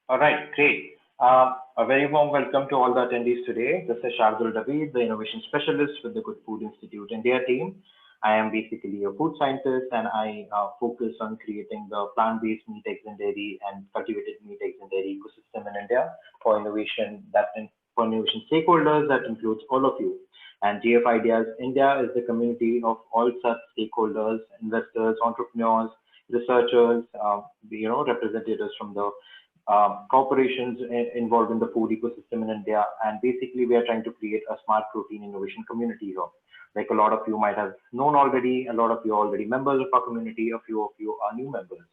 All right, great. A very warm welcome to all the attendees today. This is Shardul David, the Innovation Specialist with the Good Food Institute India team. I am basically a food scientist and I focus on creating the plant-based meat, eggs, and dairy and cultivated meat, eggs, and dairy ecosystem in India for for innovation stakeholders that includes all of you. And GFi India is the community of all such stakeholders, investors, entrepreneurs, researchers, representatives from the corporations involved in the food ecosystem in India. And basically, we are trying to create a smart protein innovation community here. Like a lot of you might have known already, a lot of you are already members of our community, a few of you are new members.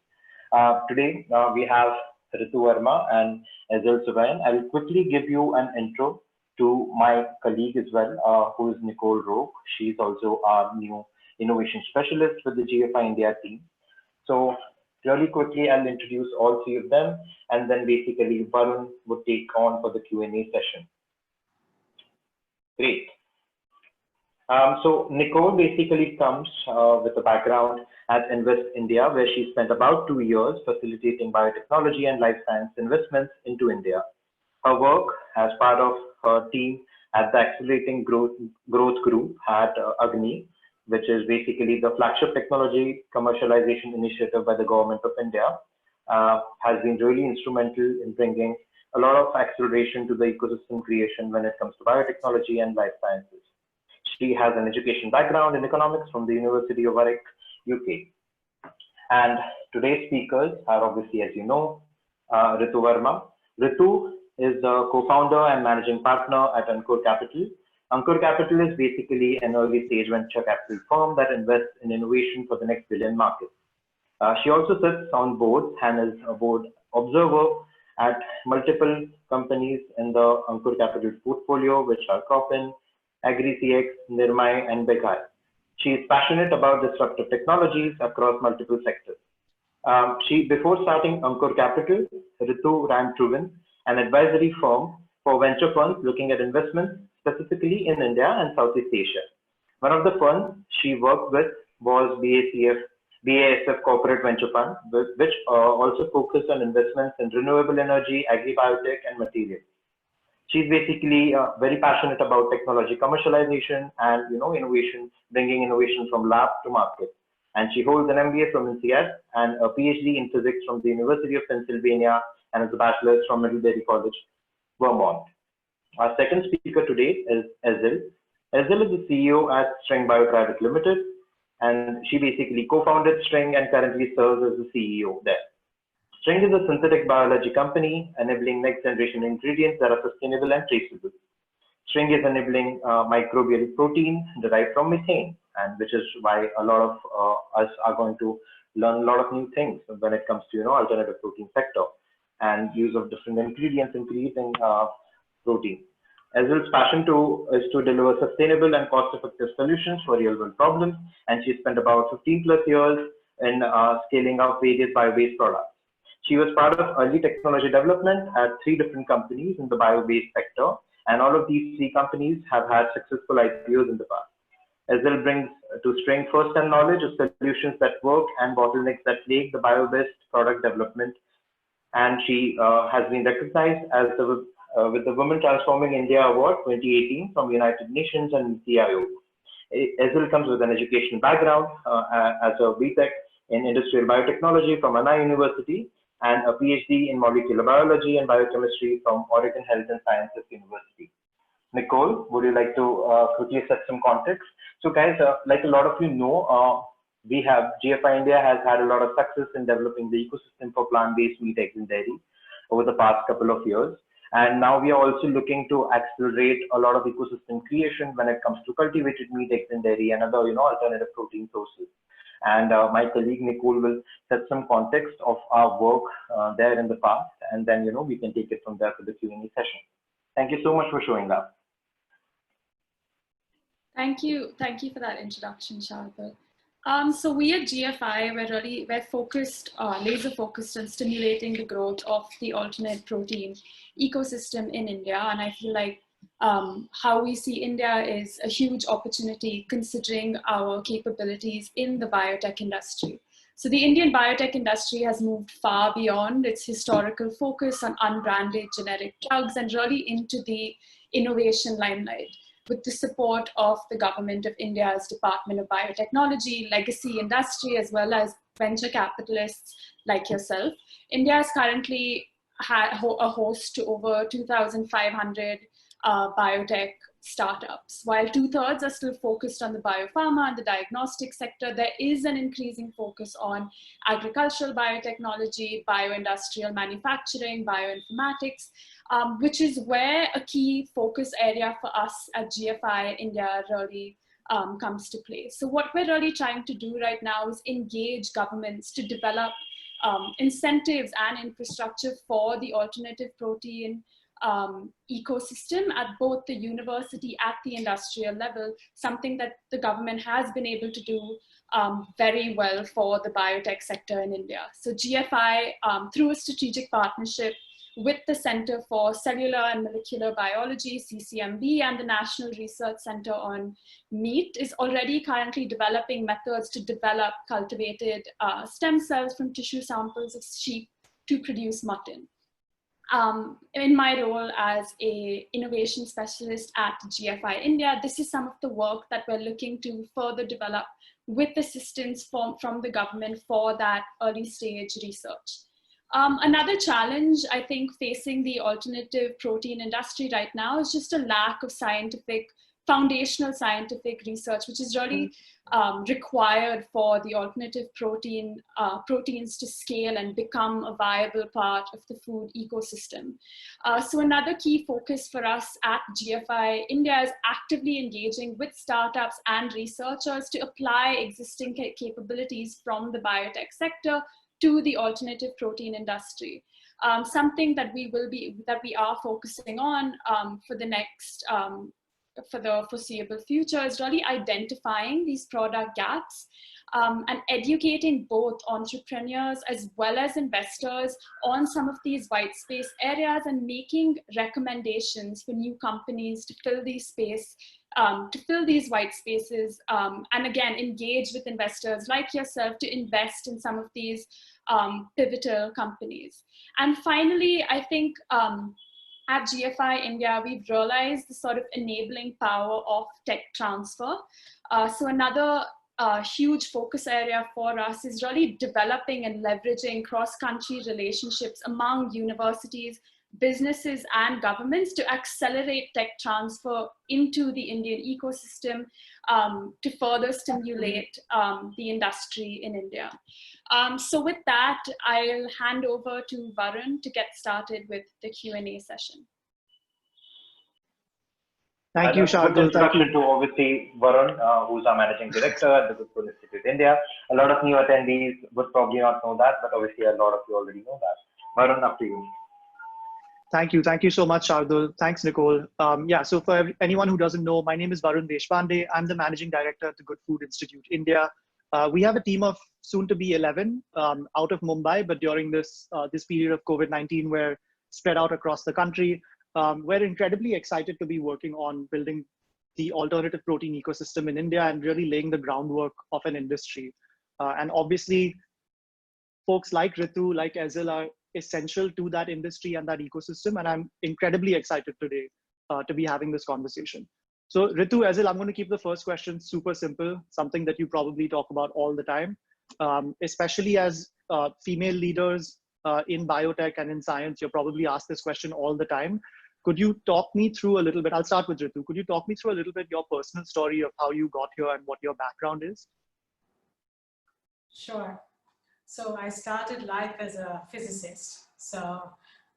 Today, we have Ritu Verma and Azil Suvain. I will quickly give you an intro to my colleague as well, who is Nicole Roque. She's also our new innovation specialist with the GFi India team. So really quickly, I'll introduce all three of them, and then basically Varun would take on for the Q&A session. Great. So Nicole basically comes with a background at Invest India, where she spent about 2 years facilitating biotechnology and life science investments into India. Her work as part of her team at the Accelerating Growth Group at Agni, which is basically the flagship technology commercialization initiative by the government of India, has been really instrumental in bringing a lot of acceleration to the ecosystem creation when it comes to biotechnology and life sciences. She has an education background in economics from the University of Agricx, UK. And today's speakers are obviously, as you know, Ritu Verma. Ritu is the co-founder and managing partner at Ankur Capital. Ankur Capital is basically an early stage venture capital firm that invests in innovation for the next billion market. She also sits on boards and is a board observer at multiple companies in the Ankur Capital portfolio, which are Cropin, Agricx, Niramai, and BigHaat. She is passionate about disruptive technologies across multiple sectors. Before starting Ankur Capital, Ritu ran Truven, an advisory firm for venture funds looking at investments specifically in India and Southeast Asia. One of the funds she worked with was BASF Corporate Venture Fund, which also focused on investments in renewable energy, agri-biotech, and materials. She's basically very passionate about technology commercialization and innovation, bringing innovation from lab to market. And she holds an MBA from INSEAD and a PhD in physics from the University of Pennsylvania and is a bachelor's from Middlebury College, Vermont. Our second speaker today is Azil. Azil is the CEO at String Bio Private Limited, and she basically co-founded String and currently serves as the CEO there. String is a synthetic biology company enabling next generation ingredients that are sustainable and traceable. String is enabling microbial protein derived from methane, and which is why a lot of us are going to learn a lot of new things when it comes to alternative protein sector and use of different ingredients in creating protein. Azil's passion is to deliver sustainable and cost-effective solutions for real-world problems, and she spent about 15 plus years in scaling up various bio-based products. She was part of early technology development at 3 different companies in the bio-based sector, and all of these 3 companies have had successful IPOs in the past. Azil brings to String first-hand knowledge of solutions that work and bottlenecks that plague the bio-based product development, and she has been recognized as with the Women Transforming India Award 2018 from United Nations and CIO. Azil comes with an education background as a BTech in industrial biotechnology from Anna University and a PhD in molecular biology and biochemistry from Oregon Health and Sciences University. Nicole, would you like to quickly set some context? So guys, like a lot of you know, GFi India has had a lot of success in developing the ecosystem for plant-based meat, eggs, and dairy over the past couple of years. And now we are also looking to accelerate a lot of ecosystem creation when it comes to cultivated meat, eggs, and dairy and other, alternative protein sources. And my colleague Nicole will set some context of our work there in the past, and then we can take it from there for the Q&A session. Thank you so much for showing up. Thank you for that introduction, Shardul. So we at GFI, we're focused, laser focused on stimulating the growth of the alternate protein ecosystem in India, and I feel like how we see India is a huge opportunity considering our capabilities in the biotech industry. So the Indian biotech industry has moved far beyond its historical focus on unbranded generic drugs and really into the innovation limelight, with the support of the Government of India's Department of Biotechnology, legacy industry, as well as venture capitalists like yourself. India is currently a host to over 2,500 biotech startups. While 2/3 are still focused on the biopharma and the diagnostic sector, there is an increasing focus on agricultural biotechnology, bioindustrial manufacturing, bioinformatics, which is where a key focus area for us at GFi India really comes to play. So what we're really trying to do right now is engage governments to develop incentives and infrastructure for the alternative protein ecosystem at both the university at the industrial level, something that the government has been able to do very well for the biotech sector in India. So GFi, through a strategic partnership with the Center for Cellular and Molecular Biology, CCMB, and the National Research Center on Meat, is already currently developing methods to develop cultivated stem cells from tissue samples of sheep to produce mutton. In my role as an innovation specialist at GFi India, this is some of the work that we're looking to further develop with assistance from the government for that early stage research. Another challenge, I think, facing the alternative protein industry right now is just a lack of foundational scientific research, which is really required for the alternative proteins to scale and become a viable part of the food ecosystem. So another key focus for us at GFi India is actively engaging with startups and researchers to apply existing capabilities from the biotech sector to the alternative protein industry. Something that we are focusing on for the foreseeable future is really identifying these product gaps and educating both entrepreneurs as well as investors on some of these white space areas and making recommendations for new companies to fill these white spaces, and again, engage with investors like yourself to invest in some of these pivotal companies. And finally, I think at GFi India, we've realized the sort of enabling power of tech transfer. So another huge focus area for us is really developing and leveraging cross-country relationships among universities, businesses, and governments to accelerate tech transfer into the Indian ecosystem to further stimulate the industry in India. So with that, I'll hand over to Varun to get started with the Q&A session. Thank you, Shardul. Introduction to obviously Varun, who's our Managing Director at the Good Food Institute India. A lot of new attendees would probably not know that, but obviously a lot of you already know that. Varun, up to you. Thank you. Thank you so much, Shardul. Thanks, Nicole. Yeah, so for anyone who doesn't know, my name is Varun Deshpande. I'm the Managing Director at the Good Food Institute India. We have a team of soon to be 11 out of Mumbai, but during this period of COVID-19, we're spread out across the country. We're incredibly excited to be working on building the alternative protein ecosystem in India and really laying the groundwork of an industry. And obviously, folks like Ritu, like Ezil are essential to that industry and that ecosystem. And I'm incredibly excited today to be having this conversation. So Ritu, Ezil, I'm going to keep the first question super simple, something that you probably talk about all the time, especially as female leaders in biotech and in science. You're probably asked this question all the time. Could you talk me through a little bit? I'll start with Ritu. Could you talk me through a little bit your personal story of how you got here and what your background is? Sure. So I started life as a physicist. So,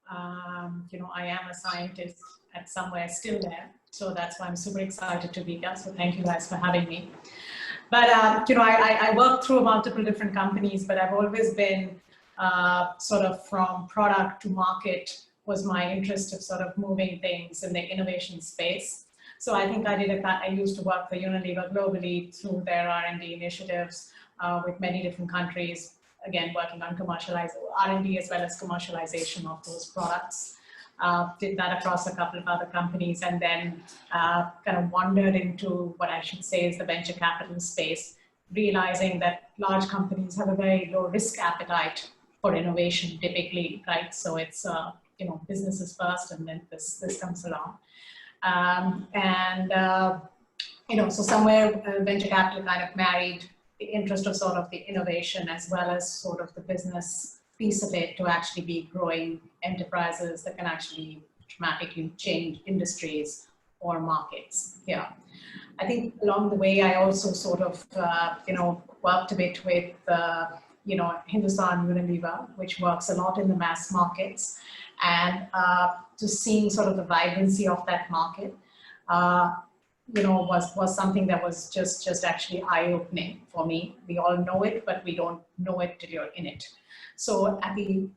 I am a scientist at somewhere still there. So that's why I'm super excited to be here. So thank you guys for having me. But, I worked through multiple different companies, but I've always been sort of from product to market was my interest of sort of moving things in the innovation space. So I think I used to work for Unilever globally through their R&D initiatives with many different countries, again, working on R&D as well as commercialization of those products. Did that across a couple of other companies and then kind of wandered into what I should say is the venture capital space realizing that large companies have a very low risk appetite for innovation typically, right? So it's, businesses first and then this comes along. So somewhere venture capital kind of married the interest of sort of the innovation as well as sort of the business piece of it to actually be growing enterprises that can actually dramatically change industries or markets. Yeah. I think along the way, I also sort of, worked a bit with, Hindustan Unilever, which works a lot in the mass markets, and just seeing sort of the vibrancy of that market, was something that was just actually eye-opening for me. We all know it, but we don't know it till you're in it. So at the,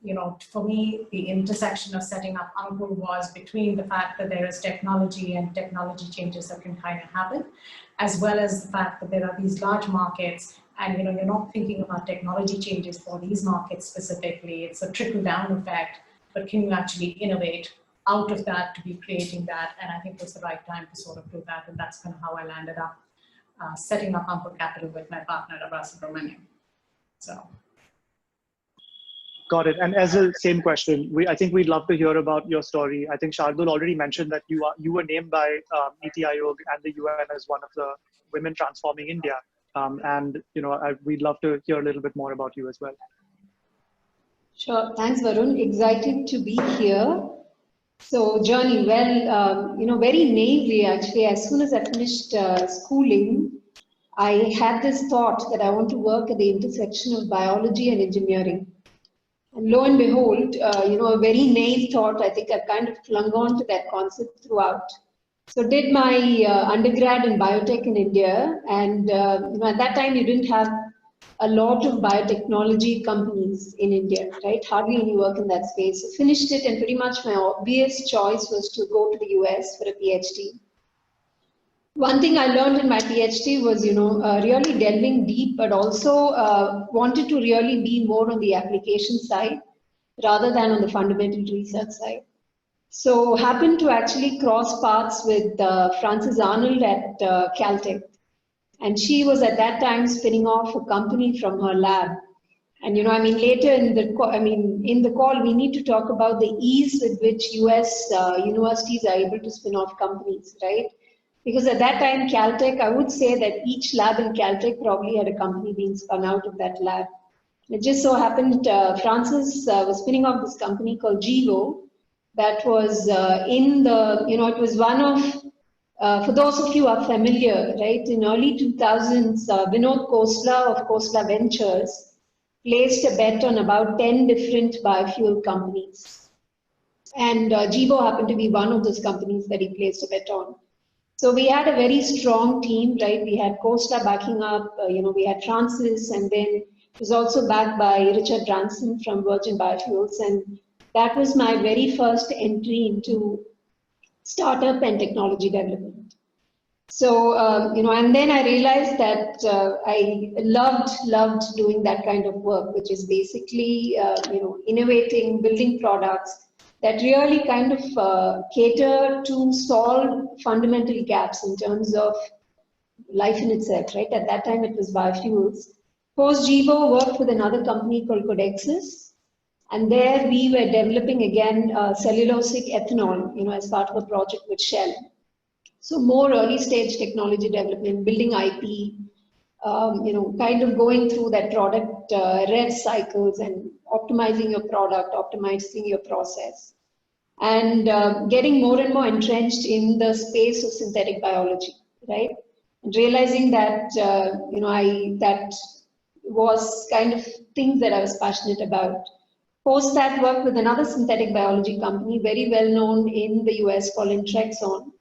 for me, the intersection of setting up Ankur was between the fact that there is technology and technology changes that can kind of happen, as well as the fact that there are these large markets and, you're not thinking about technology changes for these markets specifically. It's a trickle-down effect, but can you actually innovate out of that to be creating that? And I think it was the right time to sort of do that. And that's kind of how I landed up setting up Ankur Capital with my partner, Ritu Verma. So. Got it. And as a same question, I think we'd love to hear about your story. I think Shardul already mentioned that you were named by Niti Aayog and the UN as one of the women transforming India. We'd love to hear a little bit more about you as well. Sure. Thanks, Varun. Excited to be here. So journey, very naively actually, as soon as I finished schooling, I had this thought that I want to work at the intersection of biology and engineering. And lo and behold, a very naive thought, I think I've kind of clung on to that concept throughout. So did my undergrad in biotech in India. And at that time, you didn't have a lot of biotechnology companies in India, right? Hardly any work in that space. So finished it, and pretty much my obvious choice was to go to the US for a PhD. One thing I learned in my PhD was, really delving deep, but also wanted to really be more on the application side rather than on the fundamental research side. So happened to actually cross paths with Frances Arnold at Caltech. And she was at that time spinning off a company from her lab. And, later in the call, we need to talk about the ease with which US universities are able to spin off companies, right? Because at that time, Caltech, I would say that each lab in Caltech probably had a company being spun out of that lab. It just so happened Frances was spinning off this company called GFi that was it was one of, for those of you who are familiar, right, in early 2000s, Vinod Khosla of Khosla Ventures placed a bet on about 10 different biofuel companies. And GFi happened to be one of those companies that he placed a bet on. So we had a very strong team, right? We had Khosla backing up, we had Frances, and then it was also backed by Richard Branson from Virgin Biofuels. And that was my very first entry into startup and technology development. So, and then I realized that I loved doing that kind of work, which is basically, innovating, building products that really kind of cater to solve fundamental gaps in terms of life in itself, right? At that time, it was biofuels. Post GFi worked with another company called Codexis. And there we were developing again cellulosic ethanol, as part of a project with Shell. So more early stage technology development, building IP, kind of going through that product rev cycles and optimizing your product, optimizing your process, and getting more and more entrenched in the space of synthetic biology, right? And realizing that, that was kind of things that I was passionate about. Post that, worked with another synthetic biology company, very well known in the US, called Intrexon.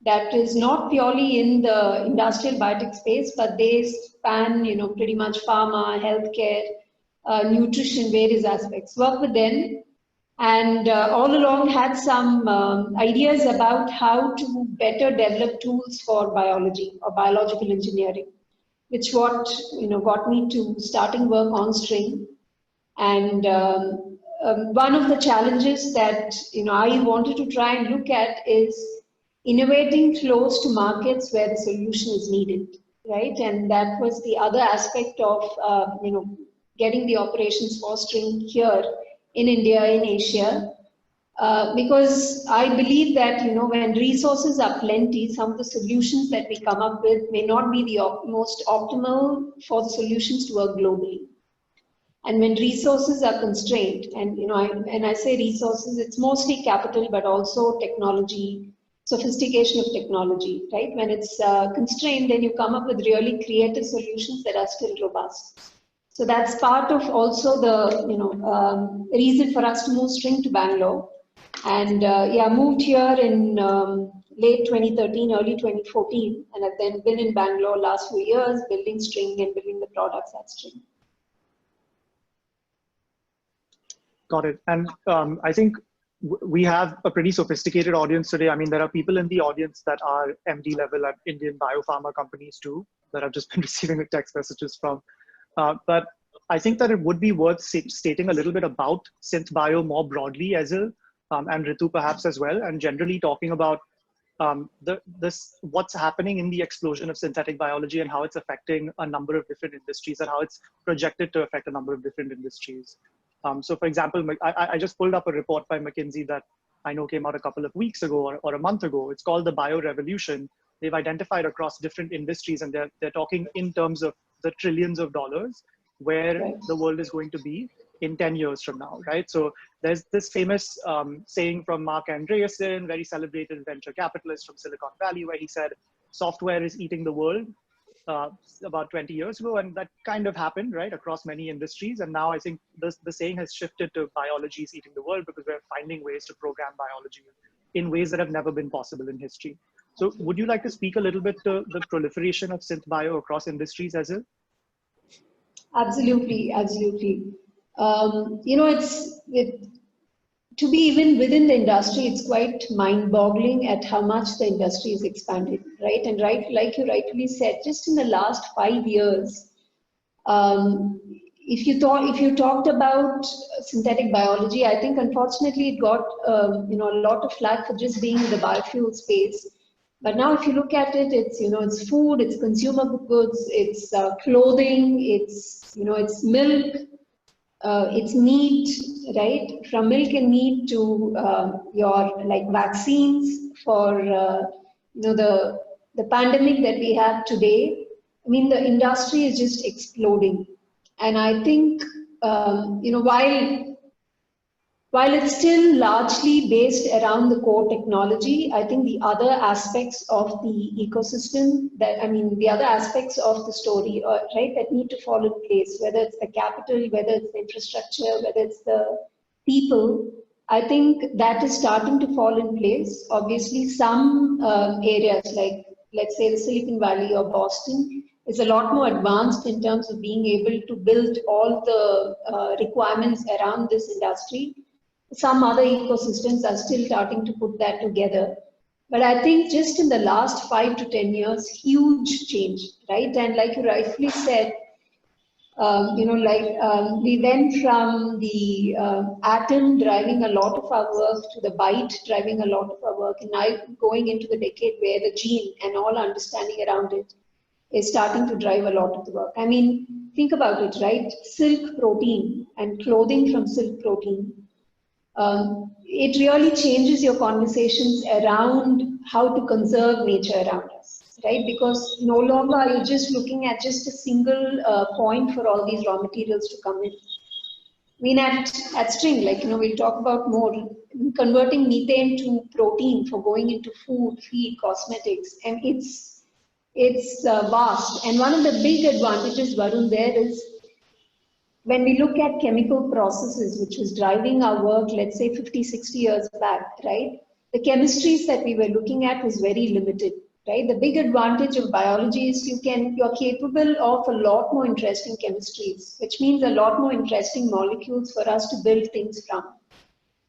That is not purely in the industrial biotech space, but they span, pretty much pharma, healthcare, nutrition, various aspects. Worked with them, and all along had some ideas about how to better develop tools for biology or biological engineering, which got me to starting work on String. And one of the challenges that I wanted to try and look at is innovating close to markets where the solution is needed, right? And that was the other aspect of, getting the operations fostering here in India, in Asia. Because I believe that, when resources are plenty, some of the solutions that we come up with may not be the most optimal for the solutions to work globally. And when resources are constrained, and I say resources, it's mostly capital, but also technology, sophistication of technology, right? When it's constrained, then you come up with really creative solutions that are still robust. So that's part of also the reason for us to move String to Bangalore. And moved here in late 2013, early 2014, and I've then been in Bangalore last few years, building String and building the products at String. Got it. And I think we have a pretty sophisticated audience today. I mean, there are people in the audience that are MD level at Indian biopharma companies too, that I've just been receiving text messages from. But I think that it would be worth stating a little bit about synth bio more broadly, Ezil, and Ritu perhaps as well, and generally talking about what's happening in the explosion of synthetic biology and how it's affecting a number of different industries and how it's projected to affect a number of different industries. So for example, I just pulled up a report by McKinsey that I know came out a couple of weeks ago or a month ago. It's called the Bio Revolution. They've identified across different industries, and they're talking in terms of the trillions of dollars where the world is going to be in 10 years from now, right? So there's this famous saying from Mark Andreessen, very celebrated venture capitalist from Silicon Valley, where he said, software is eating the world about 20 years ago. And that kind of happened, right, across many industries. And now I think the saying has shifted to biology is eating the world, because we're finding ways to program biology in ways that have never been possible in history. So would you like to speak a little bit to the proliferation of synth bio across industries, Ezil? Absolutely, absolutely. To be even within the industry, it's quite mind-boggling at how much the industry is expanded, right? And like you rightly said, just in the last 5 years, if you talked about synthetic biology, I think unfortunately it got a lot of flack for just being in the biofuel space. But now, if you look at it, it's food, it's consumer goods, it's clothing, it's milk. It's meat, right? From milk and meat to your vaccines for the pandemic that we have today. I mean, the industry is just exploding, and I think while it's still largely based around the core technology, I think the other aspects of the ecosystem, the other aspects of the story, right, that need to fall in place, whether it's the capital, whether it's the infrastructure, whether it's the people, I think that is starting to fall in place. Obviously, some areas like, let's say, the Silicon Valley or Boston is a lot more advanced in terms of being able to build all the requirements around this industry. Some other ecosystems are still starting to put that together. But I think just in the last 5 to 10 years, huge change, right? And like you rightfully said, we went from the atom driving a lot of our work to the byte driving a lot of our work, and now going into the decade where the gene and all understanding around it is starting to drive a lot of the work. I mean, think about it, right? Silk protein and clothing from silk protein. It really changes your conversations around how to conserve nature around us, right? Because no longer are you just looking at just a single point for all these raw materials to come in. I mean, at String, we'll talk about more, converting methane to protein for going into food, feed, cosmetics, and it's vast. And one of the big advantages, Varun, there is, when we look at chemical processes, which was driving our work, let's say 50, 60 years back, right? The chemistries that we were looking at was very limited, right? The big advantage of biology is you're capable of a lot more interesting chemistries, which means a lot more interesting molecules for us to build things from.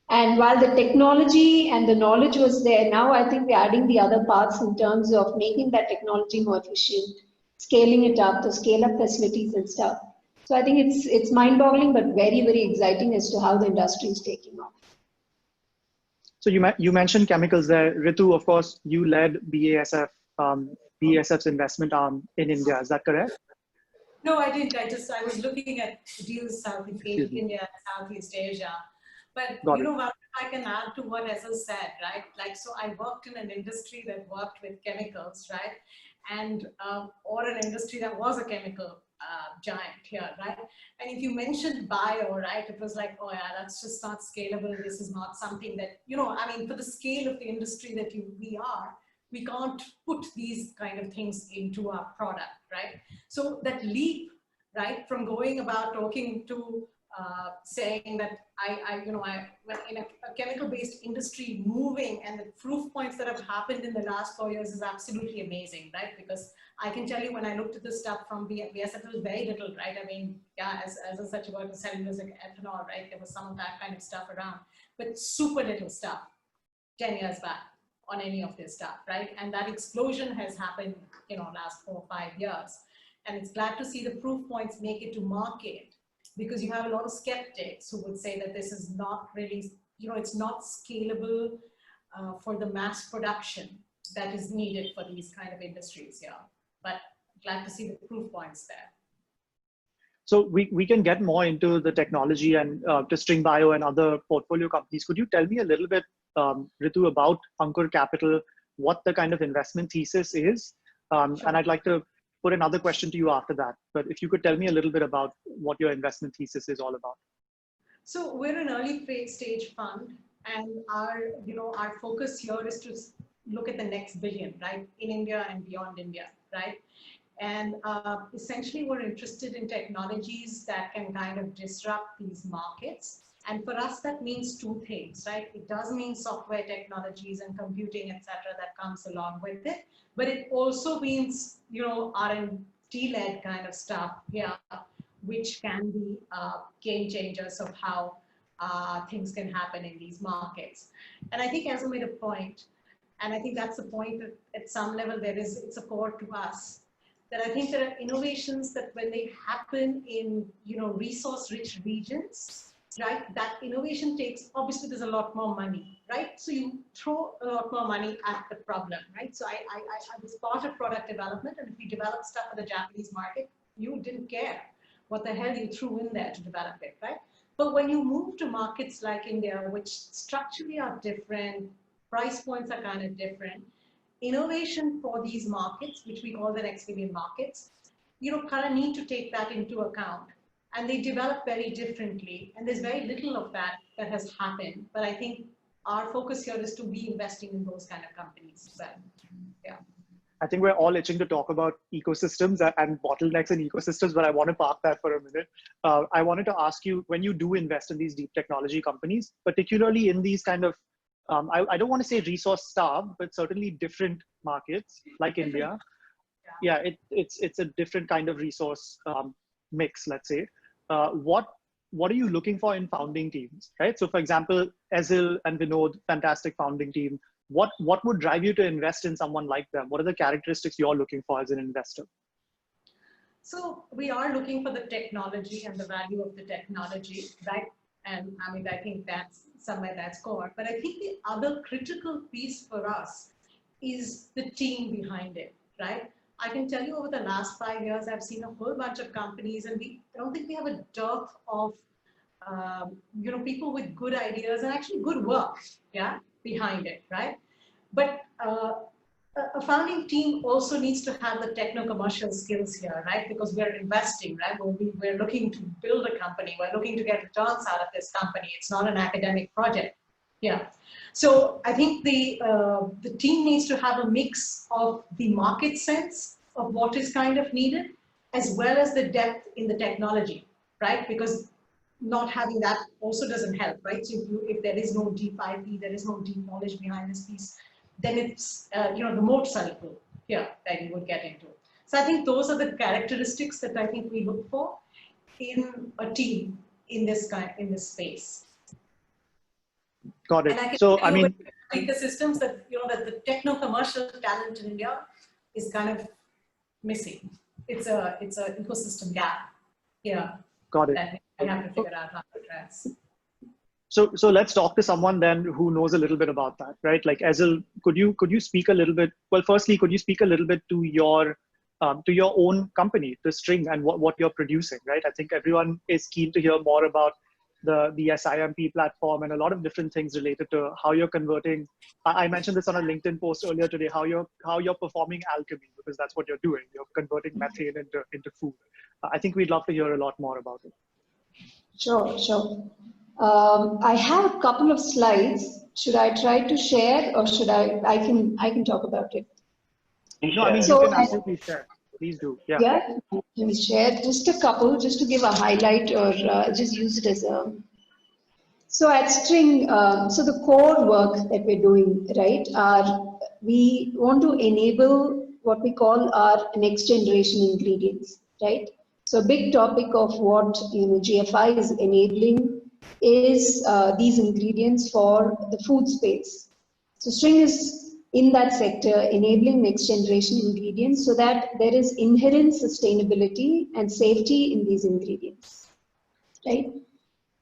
And while the technology and the knowledge was there, now I think we're adding the other parts in terms of making that technology more efficient, scaling it up, to scale up facilities and stuff. So I think it's mind-boggling, but very, very exciting as to how the industry is taking off. So you mentioned chemicals there. Ritu, of course, you led BASF BSF's investment arm in India. Is that correct? No, I didn't. I was looking at deals Southeast India and Southeast Asia. But Got you it. know, if I can add to what Ezra said, right? Like, so I worked in an industry that worked with chemicals, right? And or an industry that was a chemical giant here, right? And if you mentioned bio, right, it was like, oh yeah, that's just not scalable. This is not something that, you know, I mean, for the scale of the industry that we are, we can't put these kind of things into our product, right? So that leap, right, from going about talking to saying that when in a chemical-based industry moving, and the proof points that have happened in the last 4 years is absolutely amazing, right? Because I can tell you, when I looked at the stuff from BSF, it was very little, right? I mean, yeah, as such about the cellulose ethanol, right? There was some of that kind of stuff around, but super little stuff 10 years back on any of this stuff, right? And that explosion has happened, you know, last 4 or 5 years. And it's glad to see the proof points make it to market, because you have a lot of skeptics who would say that this is not really, you know, it's not scalable for the mass production that is needed for these kind of industries here. But glad to see the proof points there. So we can get more into the technology and to String Bio and other portfolio companies. Could you tell me a little bit, Ritu, about Ankur Capital, what the kind of investment thesis is? Sure. And I'd like to put another question to you after that. But if you could tell me a little bit about what your investment thesis is all about. So we're an early stage fund, and our focus here is to look at the next billion, right, in India and beyond India, right? And essentially, we're interested in technologies that can kind of disrupt these markets. And for us, that means two things, right? It does mean software technologies and computing, et cetera, that comes along with it. But it also means, you know, R&D-led kind of stuff here, which can be game changers of how things can happen in these markets. And I think Ezra made a point, and I think that's the point that at some level it's a core to us, that I think there are innovations that when they happen in, you know, resource-rich regions, right, that innovation takes, obviously there's a lot more money, right? So you throw a lot more money at the problem, right? So I was part of product development, and if we developed stuff for the Japanese market, you didn't care what the hell you threw in there to develop it, right? But when you move to markets like India, which structurally are different, price points are kind of different, innovation for these markets, which we call the next billion markets, you know, kind of need to take that into account. And they develop very differently. And there's very little of that has happened. But I think our focus here is to be investing in those kind of companies as well. Yeah. I think we're all itching to talk about ecosystems and bottlenecks in ecosystems, but I want to park that for a minute. I wanted to ask you, when you do invest in these deep technology companies, particularly in these kind of, I don't want to say resource starved, but certainly different markets like India. Yeah, it's a different kind of resource mix, let's say. What are you looking for in founding teams, right? So for example, Ezil and Vinod, fantastic founding team. What would drive you to invest in someone like them? What are the characteristics you're looking for as an investor? So we are looking for the technology and the value of the technology, right? And I mean, I think that's somewhere that's core. But I think the other critical piece for us is the team behind it, right? I can tell you over the last 5 years, I've seen a whole bunch of companies, and I don't think we have a dearth of, you know, people with good ideas and actually good work, yeah, behind it, right? But a founding team also needs to have the techno-commercial skills here, right? Because we're investing, right? We're looking to build a company. We're looking to get returns out of this company. It's not an academic project. Yeah. So I think the team needs to have a mix of the market sense of what is kind of needed, as well as the depth in the technology, right? Because not having that also doesn't help, right? So if there is no deep IP, there is no deep knowledge behind this piece, then it's, you know, the moats are little here that you would get into. So I think those are the characteristics that I think we look for in a team in this space. Got it. And I can so I mean, ecosystems that, you know, that the techno-commercial talent in India is kind of missing. It's an ecosystem gap here. Got it. That we have to figure out how to address. So let's talk to someone then who knows a little bit about that, right? Like Ezel, could you speak a little bit? Well, firstly, could you speak a little bit to your own company, the String, and what you're producing, right? I think everyone is keen to hear more about the SIMP platform and a lot of different things related to how you're converting. I mentioned this on a LinkedIn post earlier today, how you're performing alchemy, because that's what you're doing. You're converting methane into food. I think we'd love to hear a lot more about it. Sure, sure. I have a couple of slides. Should I try to share, or should I can talk about it? No, I mean, So you can absolutely share. Please do. Yeah. Yeah, let me share just a couple, just to give a highlight, or just use it as a. So at String, so the core work that we're doing, right, we want to enable what we call our next generation ingredients, right? So a big topic of what GFI is enabling is these ingredients for the food space. So String is in that sector enabling next generation ingredients so that there is inherent sustainability and safety in these ingredients, right?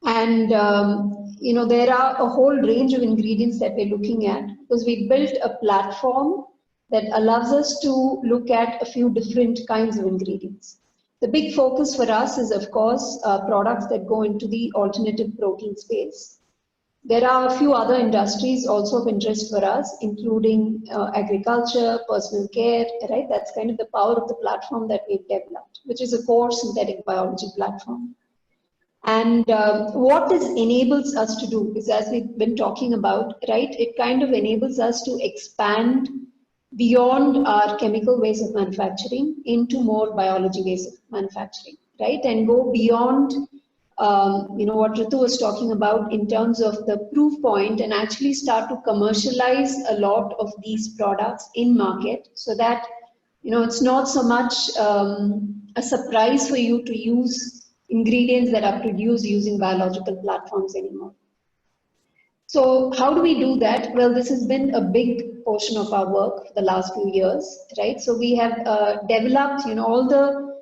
And there are a whole range of ingredients that we're looking at, because we built a platform that allows us to look at a few different kinds of ingredients. The big focus for us is, of course, products that go into the alternative protein space. There are a few other industries also of interest for us, including agriculture, personal care, right? That's kind of the power of the platform that we've developed, which is a core synthetic biology platform. And what this enables us to do is, as we've been talking about, right, it kind of enables us to expand beyond our chemical ways of manufacturing into more biology ways of manufacturing, right, and go beyond what Ritu was talking about in terms of the proof point, and actually start to commercialize a lot of these products in market, so that it's not so much a surprise for you to use ingredients that are produced using biological platforms anymore. So how do we do that? Well, this has been a big portion of our work for the last few years, right? So we have developed, all the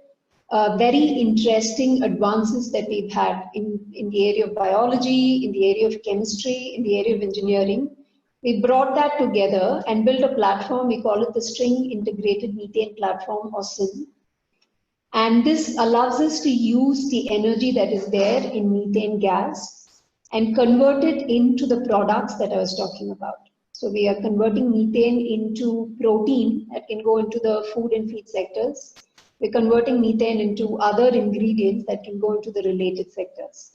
very interesting advances that we've had in the area of biology, in the area of chemistry, in the area of engineering. We brought that together and built a platform. We call it the String Integrated Methane Platform, or SIM. And this allows us to use the energy that is there in methane gas and convert it into the products that I was talking about. So we are converting methane into protein that can go into the food and feed sectors. We're converting methane into other ingredients that can go into the related sectors.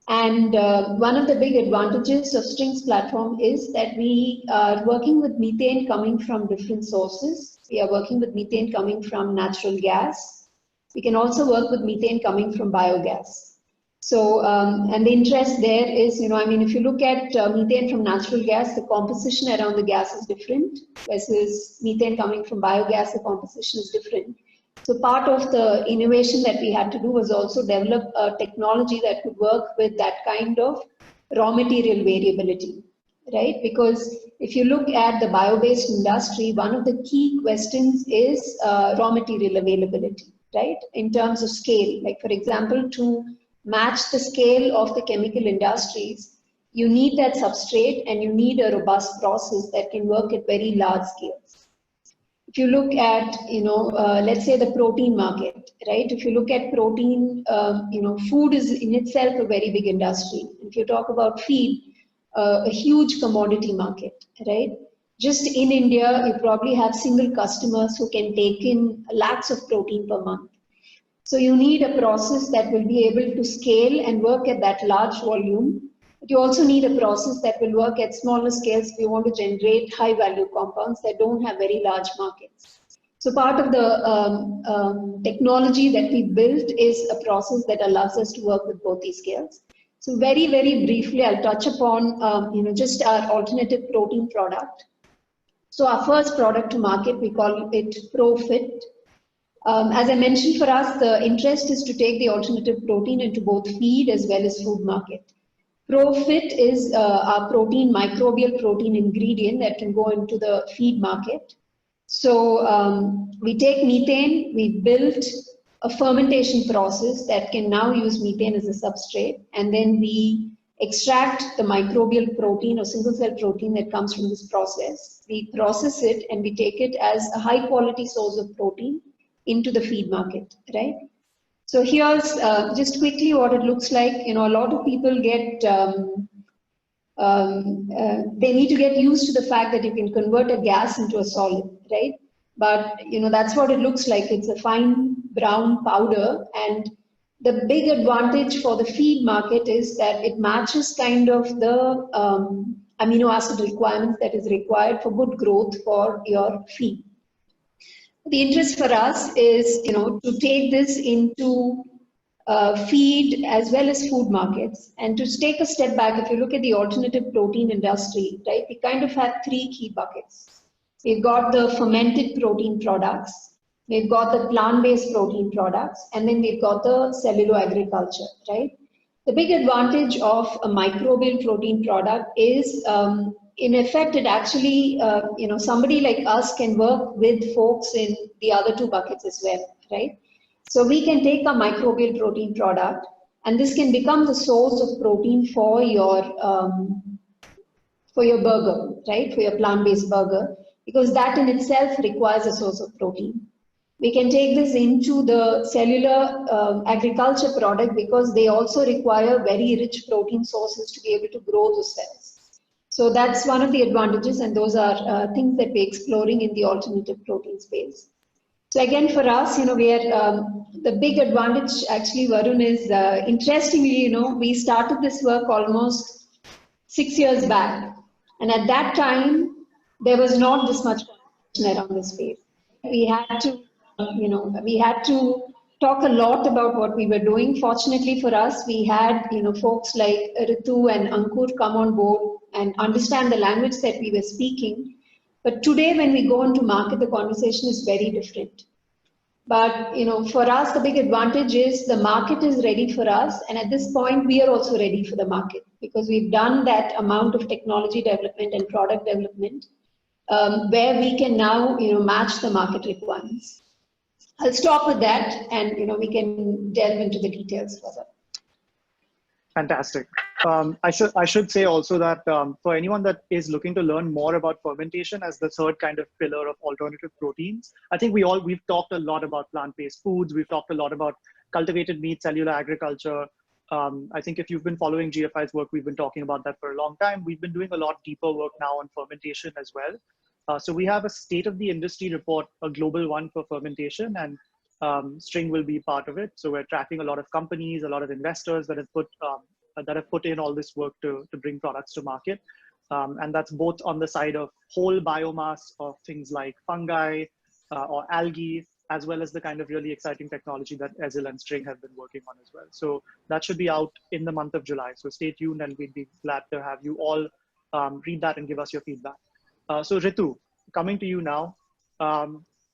And one of the big advantages of String's platform is that we are working with methane coming from different sources. We are working with methane coming from natural gas. We can also work with methane coming from biogas. So, and the interest there is, if you look at methane from natural gas, the composition around the gas is different, versus methane coming from biogas, the composition is different. So part of the innovation that we had to do was also develop a technology that could work with that kind of raw material variability, right? Because if you look at the bio-based industry, one of the key questions is raw material availability, right? In terms of scale, like for example, to match the scale of the chemical industries, you need that substrate and you need a robust process that can work at very large scales. If you look at, let's say the protein market, right? If you look at protein, food is in itself a very big industry. If you talk about feed, a huge commodity market, right? Just in India, you probably have single customers who can take in lakhs of protein per month. So you need a process that will be able to scale and work at that large volume. But you also need a process that will work at smaller scales if you want to generate high value compounds that don't have very large markets. So part of the technology that we built is a process that allows us to work with both these scales. So very, very briefly, I'll touch upon just our alternative protein product. So our first product to market, we call it ProFit. As I mentioned, for us, the interest is to take the alternative protein into both feed as well as food market. ProFit is our microbial protein ingredient that can go into the feed market. So we take methane, we built a fermentation process that can now use methane as a substrate, and then we extract the microbial protein or single cell protein that comes from this process. We process it and we take it as a high quality source of protein into the feed market, right? So here's just quickly what it looks like. A lot of people get, they need to get used to the fact that you can convert a gas into a solid, right? But, that's what it looks like. It's a fine brown powder, and the big advantage for the feed market is that it matches kind of the amino acid requirements that is required for good growth for your feed. The interest for us is, to take this into feed as well as food markets. And to take a step back, if you look at the alternative protein industry, right, we kind of have three key buckets. We've got the fermented protein products, we've got the plant-based protein products, and then we've got the cellular agriculture, right? The big advantage of a microbial protein product is, in effect, it actually, somebody like us can work with folks in the other two buckets as well, right? So we can take a microbial protein product, and this can become the source of protein for your burger, right? For your plant-based burger, because that in itself requires a source of protein. We can take this into the cellular agriculture product because they also require very rich protein sources to be able to grow those cells. So that's one of the advantages, and those are things that we're exploring in the alternative protein space. So again, for us, we are, the big advantage actually, Varun, is interestingly, we started this work almost 6 years back. And at that time, there was not this much competition around this space. We had to, we had to talk a lot about what we were doing. Fortunately for us, we had, folks like Ritu and Ankur come on board and understand the language that we were speaking. But today, when we go into market, the conversation is very different. But, for us, the big advantage is the market is ready for us. And at this point, we are also ready for the market because we've done that amount of technology development and product development where we can now, match the market requirements. I'll stop with that, and, we can delve into the details further. Fantastic. I should say also that for anyone that is looking to learn more about fermentation as the third kind of pillar of alternative proteins, I think we've talked a lot about plant-based foods. We've talked a lot about cultivated meat, cellular agriculture. I think if you've been following GFI's work, we've been talking about that for a long time. We've been doing a lot deeper work now on fermentation as well. So we have a state of the industry report, a global one for fermentation, and String will be part of it. So we're tracking a lot of companies, a lot of investors that have put in all this work to bring products to market. And that's both on the side of whole biomass of things like fungi or algae, as well as the kind of really exciting technology that Ezil and String have been working on as well. So that should be out in the month of July. So stay tuned, and we'd be glad to have you all read that and give us your feedback. So Ritu, coming to you now.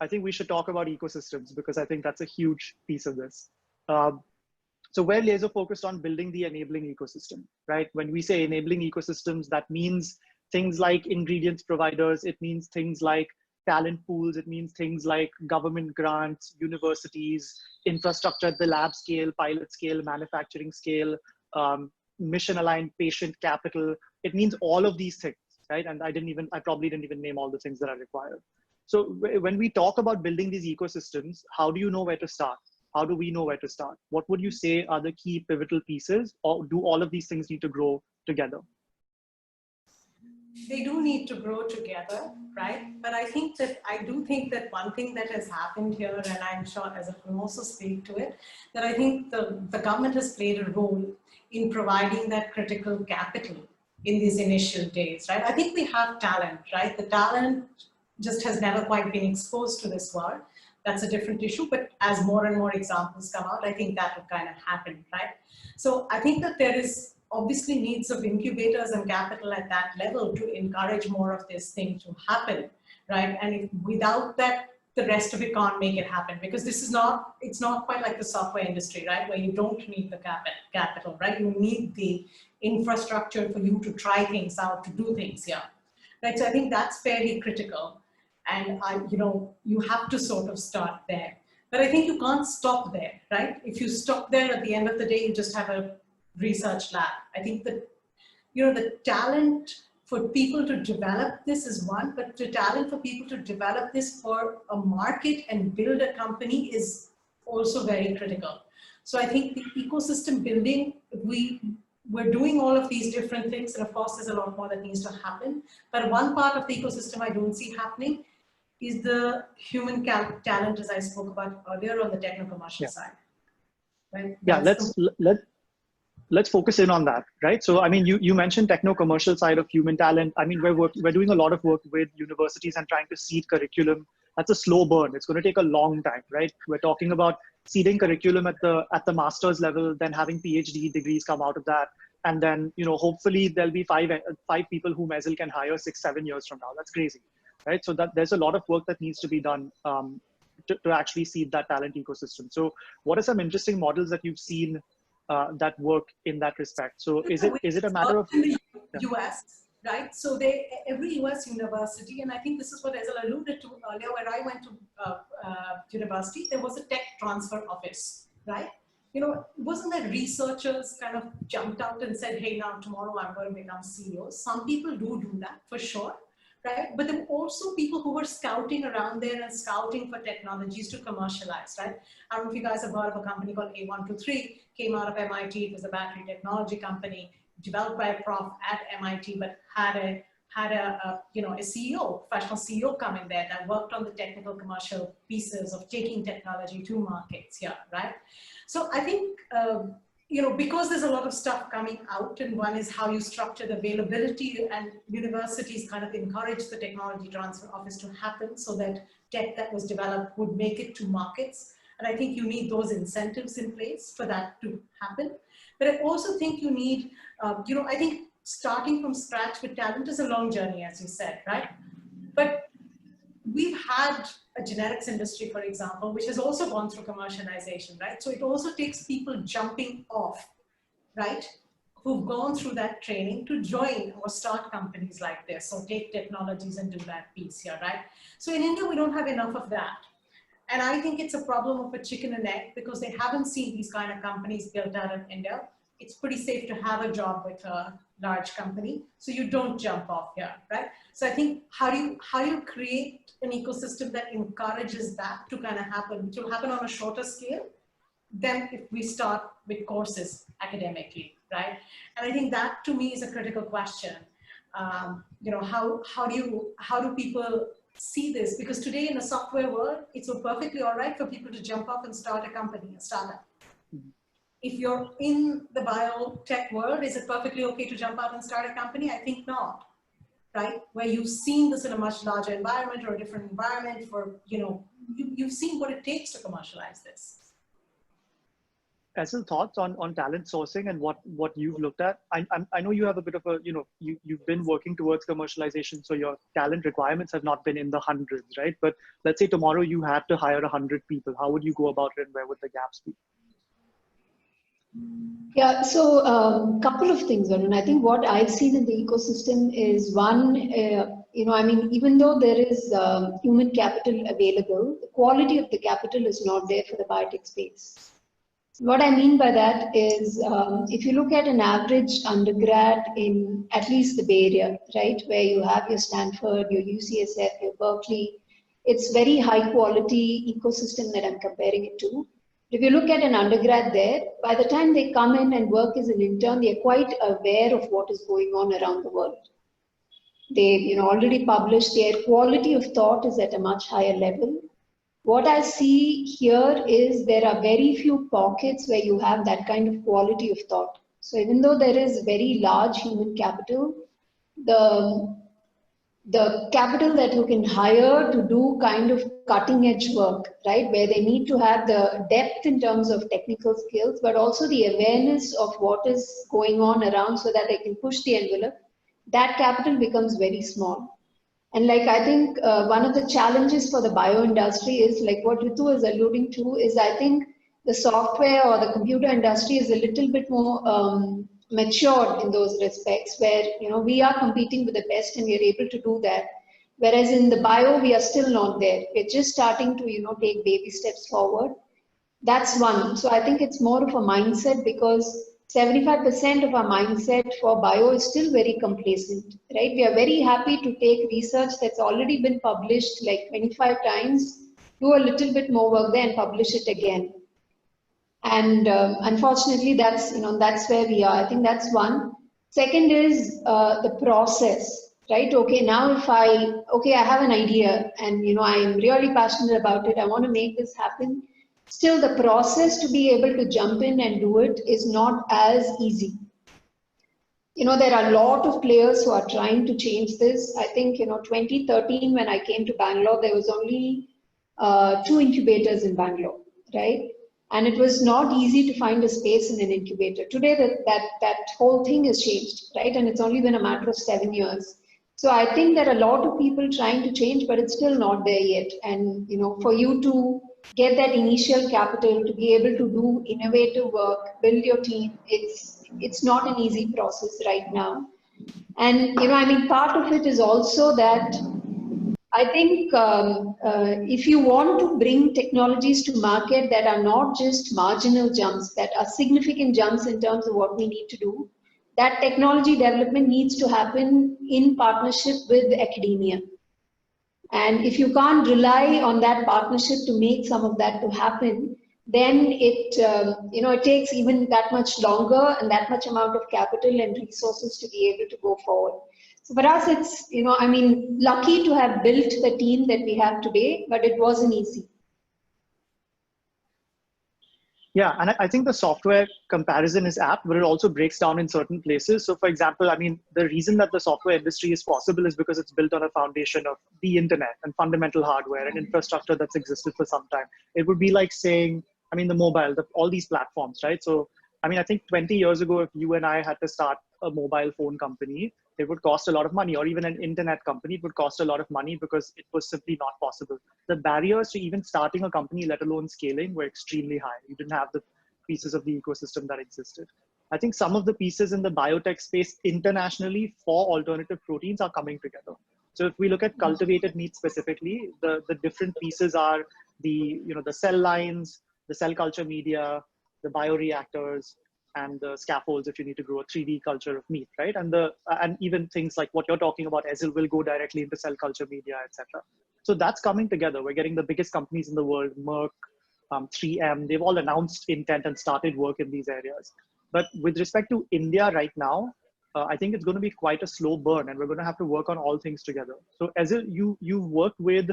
I think we should talk about ecosystems because I think that's a huge piece of this. So we're laser focused on building the enabling ecosystem, right? When we say enabling ecosystems, that means things like ingredients providers, it means things like talent pools, it means things like government grants, universities, infrastructure at the lab scale, pilot scale, manufacturing scale, mission aligned patient capital. It means all of these things, right? And I probably didn't even name all the things that are required. So when we talk about building these ecosystems, how do you know where to start? How do we know where to start? What would you say are the key pivotal pieces, or do all of these things need to grow together? They do need to grow together, right? But I do think that one thing that has happened here, and I'm sure as I can also speak to it, that I think the government has played a role in providing that critical capital in these initial days, right? I think we have talent, right? The talent just has never quite been exposed to this world. That's a different issue, but as more and more examples come out, I think that will kind of happen, right? So I think that there is obviously needs of incubators and capital at that level to encourage more of this thing to happen, right? And if, without that, the rest of it can't make it happen, because this is not, it's not quite like the software industry, right? Where you don't need the capital, right? You need the infrastructure for you to try things out, to do things here, right? So I think that's fairly critical. And you have to sort of start there. But I think you can't stop there, right? If you stop there, at the end of the day, you just have a research lab. I think that, the talent for people to develop this is one, but the talent for people to develop this for a market and build a company is also very critical. So I think the ecosystem building, we're doing all of these different things, and of course there's a lot more that needs to happen. But one part of the ecosystem I don't see happening is the human talent, as I spoke about earlier, on the techno-commercial side. Right? Yeah, let's focus in on that, right? So, I mean, you mentioned techno-commercial side of human talent. I mean, we're doing a lot of work with universities and trying to seed curriculum. That's a slow burn. It's going to take a long time, right? We're talking about seeding curriculum at the master's level, then having PhD degrees come out of that. And then, hopefully there'll be five people who Mezil can hire 6-7 years from now. That's crazy, right? So there's a lot of work that needs to be done to actually seed that talent ecosystem. So what are some interesting models that you've seen that work in that respect? So is it a matter of in the US, right? So every US university, and I think this is what Ezra alluded to earlier, where I went to university, there was a tech transfer office, right? It wasn't that researchers kind of jumped out and said, hey, now tomorrow I'm going to become CEO. Some people do that for sure, right? But there were also people who were scouting around there and scouting for technologies to commercialize, right? I don't know if you guys have heard of a company called A123, came out of MIT. It was a battery technology company developed by a prof at MIT, but had a CEO, professional CEO come in there that worked on the technical commercial pieces of taking technology to markets here, right? So I think, because there's a lot of stuff coming out, and one is how you structure the availability, and universities kind of encourage the technology transfer office to happen so that tech that was developed would make it to markets. And I think you need those incentives in place for that to happen. But I also think you need, I think starting from scratch with talent is a long journey, as you said, right? But we've had a generics industry, for example, which has also gone through commercialization, right? So it also takes people jumping off, right, who've gone through that training to join or start companies like this, or take technologies and do that piece here, right? So in India, we don't have enough of that. And I think it's a problem of a chicken and egg, because they haven't seen these kind of companies built out in India. It's pretty safe to have a job with a large company, so you don't jump off here, right? So I think how do you create an ecosystem that encourages that to kind of happen, which will happen on a shorter scale than if we start with courses academically, right? And I think that to me is a critical question. How do people see this? Because today in the software world, it's so perfectly all right for people to jump off and start a company, a startup. If you're in the biotech world, is it perfectly okay to jump out and start a company? I think not, right? Where you've seen this in a much larger environment or a different environment for, you've seen what it takes to commercialize this. Some thoughts on talent sourcing and what you've looked at. I know you have a bit of a, you've been working towards commercialization, so your talent requirements have not been in the hundreds, right? But let's say tomorrow you had to hire 100 people. How would you go about it, and where would the gaps be? Yeah, so couple of things, Varun. I think what I've seen in the ecosystem is one, even though there is human capital available, the quality of the capital is not there for the biotech space. What I mean by that is, if you look at an average undergrad in at least the Bay Area, right, where you have your Stanford, your UCSF, your Berkeley, it's very high quality ecosystem that I'm comparing it to. If you look at an undergrad there, by the time they come in and work as an intern, they're quite aware of what is going on around the world. They've already published, their quality of thought is at a much higher level. What I see here is there are very few pockets where you have that kind of quality of thought. So even though there is very large human capital, the capital that you can hire to do kind of cutting edge work, right, where they need to have the depth in terms of technical skills, but also the awareness of what is going on around so that they can push the envelope, that capital becomes very small. And I think one of the challenges for the bio industry is what Ritu is alluding to is, I think the software or the computer industry is a little bit more matured in those respects, where we are competing with the best and we are able to do that. Whereas in the bio, we are still not there. We're just starting to take baby steps forward. That's one. So I think it's more of a mindset, because 75% of our mindset for bio is still very complacent, right? We are very happy to take research that's already been published like 25 times, do a little bit more work there and publish it again. And unfortunately, that's where we are. I think that's one. Second is the process, right? Okay, now I have an idea and, I'm really passionate about it. I want to make this happen. Still, the process to be able to jump in and do it is not as easy. There are a lot of players who are trying to change this. I think, 2013, when I came to Bangalore, there was only 2 incubators in Bangalore, right? And it was not easy to find a space in an incubator. Today, that whole thing has changed, right? And it's only been a matter of 7 years. So I think there are a lot of people trying to change, but it's still not there yet. And, for you to get that initial capital to be able to do innovative work, build your team, it's not an easy process right now. And, part of it is also that I think if you want to bring technologies to market that are not just marginal jumps, that are significant jumps in terms of what we need to do, that technology development needs to happen in partnership with academia. And if you can't rely on that partnership to make some of that to happen, then it takes even that much longer and that much amount of capital and resources to be able to go forward. So for us, it's, lucky to have built the team that we have today, but it wasn't easy. Yeah, and I think the software comparison is apt, but it also breaks down in certain places. So for example, the reason that the software industry is possible is because it's built on a foundation of the internet and fundamental hardware and infrastructure that's existed for some time. It would be like saying, the mobile, all these platforms, right? So, I think 20 years ago, if you and I had to start a mobile phone company, it would cost a lot of money, or even an internet company, it would cost a lot of money because it was simply not possible. The barriers to even starting a company, let alone scaling, were extremely high. You didn't have the pieces of the ecosystem that existed. I think some of the pieces in the biotech space internationally for alternative proteins are coming together. So if we look at cultivated meat specifically, the different pieces are the cell lines, the cell culture media, the bioreactors, and the scaffolds if you need to grow a 3D culture of meat, right? And even things like what you're talking about, Ezil, will go directly into cell culture media, etc. So that's coming together. We're getting the biggest companies in the world, Merck, 3M, they've all announced intent and started work in these areas. But with respect to India right now, I think it's going to be quite a slow burn, and we're going to have to work on all things together. So Ezil, you've worked with,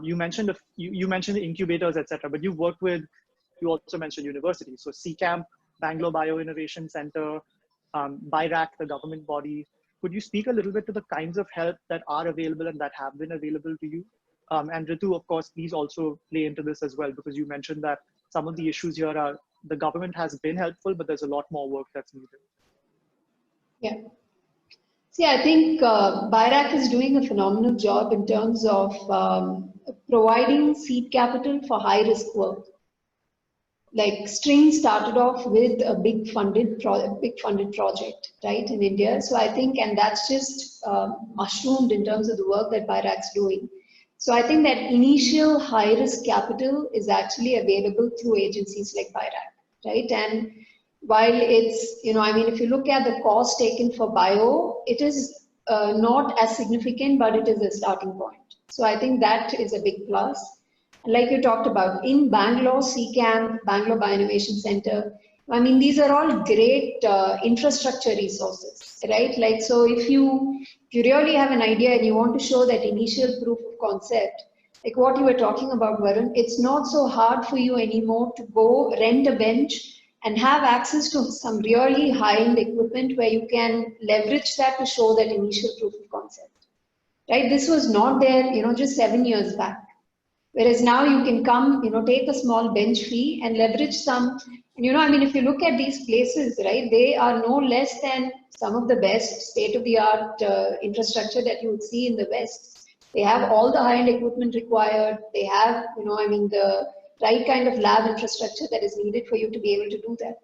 you mentioned the incubators, etc. But you've worked with, you also mentioned universities. So CCAMP, Bangalore Bio Innovation Center, BIRAC, the government body. Could you speak a little bit to the kinds of help that are available and that have been available to you? And Ritu, of course, please also play into this as well, because you mentioned that some of the issues here are the government has been helpful, but there's a lot more work that's needed. Yeah. See, I think BIRAC is doing a phenomenal job in terms of providing seed capital for high-risk work. Like String started off with a big funded project, right, in India. So I think, and that's just mushroomed in terms of the work that BIRAC's doing. So I think that initial high-risk capital is actually available through agencies like BIRAC, right? And while it's, if you look at the cost taken for bio, it is not as significant, but it is a starting point. So I think that is a big plus. Like you talked about, in Bangalore, CCAMP, Bangalore Bioinnovation Center, these are all great infrastructure resources, right? Like, so if you really have an idea and you want to show that initial proof of concept, like what you were talking about, Varun, it's not so hard for you anymore to go rent a bench and have access to some really high-end equipment where you can leverage that to show that initial proof of concept, right? This was not there, just 7 years back. Whereas now you can come, take a small bench fee and leverage some, and if you look at these places, right, they are no less than some of the best state-of-the-art infrastructure that you would see in the West. They have all the high-end equipment required. They have, the right kind of lab infrastructure that is needed for you to be able to do that.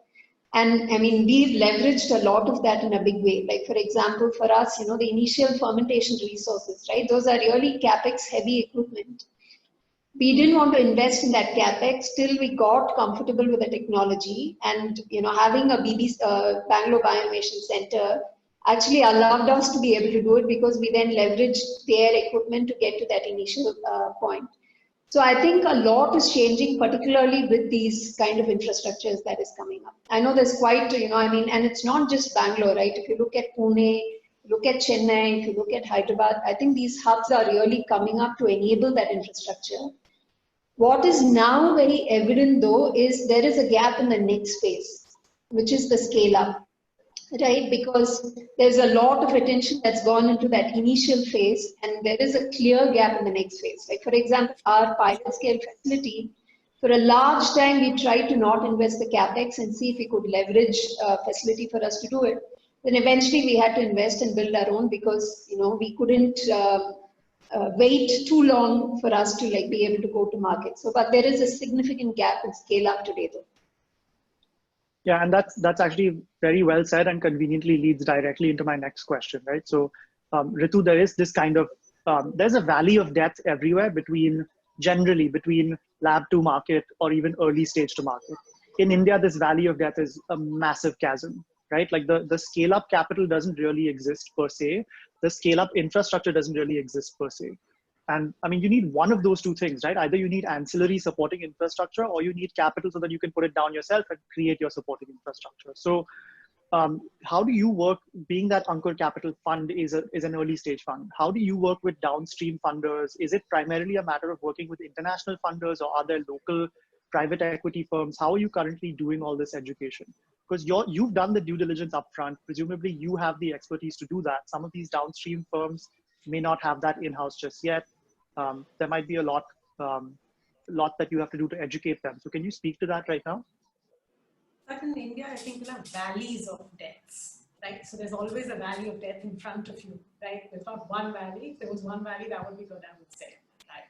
And we've leveraged a lot of that in a big way. Like, for example, for us, the initial fermentation resources, right? Those are really CapEx heavy equipment. we didn't want to invest in that capex till we got comfortable with the technology, and having a Bangalore Bioinnovation Center actually allowed us to be able to do it, because we then leveraged their equipment to get to that initial point. So I think a lot is changing, particularly with these kind of infrastructures that is coming up. I know there's quite, and it's not just Bangalore, right? If you look at Pune, look at Chennai, if you look at Hyderabad, I think these hubs are really coming up to enable that infrastructure. What is now very evident though is there is a gap in the next phase, which is the scale up. Right, because there's a lot of attention that's gone into that initial phase, and there is a clear gap in the next phase. Like, for example, our pilot scale facility, for a large time, we tried to not invest the capex and see if we could leverage a facility for us to do it. Then eventually we had to invest and build our own, because we couldn't wait too long for us to be able to go to market. So, but there is a significant gap in scale up today, though. Yeah, and that's actually very well said, and conveniently leads directly into my next question, right? So, Ritu, there is this kind of, there's a valley of death everywhere generally between lab to market or even early stage to market. In India, this valley of death is a massive chasm, right? Like the scale up capital doesn't really exist per se. The scale up infrastructure doesn't really exist per se. And I mean, you need one of those two things, right? Either you need ancillary supporting infrastructure, or you need capital so that you can put it down yourself and create your supporting infrastructure. So how do you work, being that Ankur Capital Fund is an early stage fund? How do you work with downstream funders? Is it primarily a matter of working with international funders, or are there local private equity firms? How are you currently doing all this education? Because you've done the due diligence upfront. Presumably you have the expertise to do that. Some of these downstream firms may not have that in-house just yet. There might be a lot that you have to do to educate them. So can you speak to that right now? But in India, I think we'll have valleys of deaths, right? So there's always a valley of death in front of you, right? There's not one valley. If there was one valley, that would be good, I would say, right?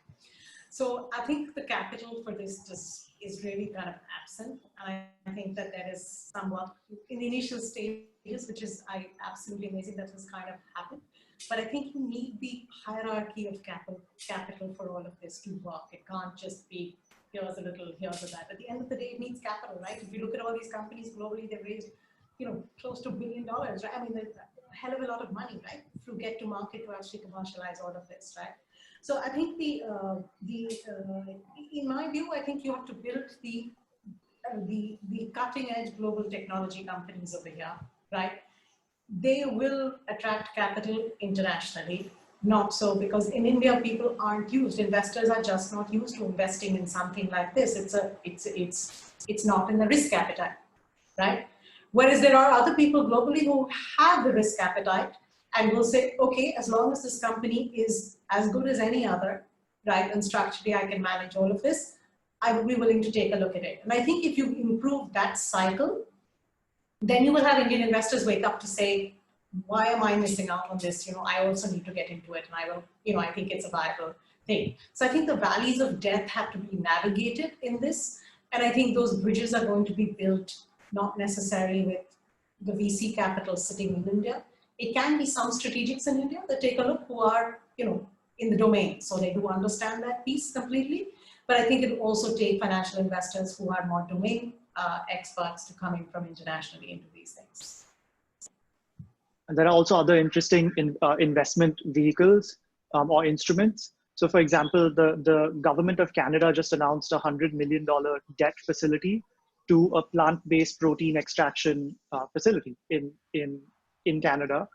So I think the capital for this just is really kind of absent. And I think that there is somewhat in the initial stages, which is absolutely amazing that this kind of happened. But I think you need the hierarchy of capital for all of this to work. It can't just be here's a little, here's a that. At the end of the day, it needs capital, right? If you look at all these companies globally, they've raised, close to $1 billion, right? I mean, there's a hell of a lot of money, right? To get to market to actually commercialize all of this, right? So I think in my view, I think you have to build the cutting edge global technology companies over here, right? They will attract capital internationally, not so because in India people aren't used. Investors are just not used to investing in something like this. It's not in the risk appetite, right? Whereas there are other people globally who have the risk appetite and will say, okay, as long as this company is as good as any other, right, and structurally I can manage all of this, I would be willing to take a look at it. And I think if you improve that cycle, then you will have Indian investors wake up to say, why am I missing out on this? I also need to get into it, and I will, I think it's a viable thing. So I think the valleys of death have to be navigated in this. And I think those bridges are going to be built, not necessarily with the VC capital sitting in India. It can be some strategics in India that take a look who are, in the domain. So they do understand that piece completely. But I think it will also take financial investors who are more domain experts to come in from internationally into these things. And there are also other interesting investment vehicles or instruments. So for example, the government of Canada just announced a $100 million debt facility to a plant-based protein extraction facility in Canada.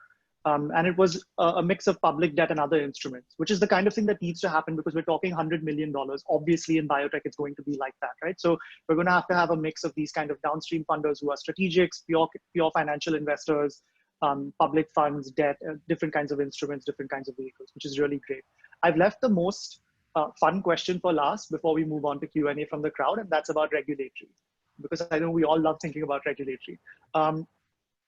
And it was a mix of public debt and other instruments, which is the kind of thing that needs to happen because we're talking $100 million. Obviously in biotech, it's going to be like that, right? So we're going to have a mix of these kind of downstream funders who are strategics, pure financial investors, public funds, debt, different kinds of instruments, different kinds of vehicles, which is really great. I've left the most fun question for last before we move on to Q&A from the crowd, and that's about regulatory, because I know we all love thinking about regulatory.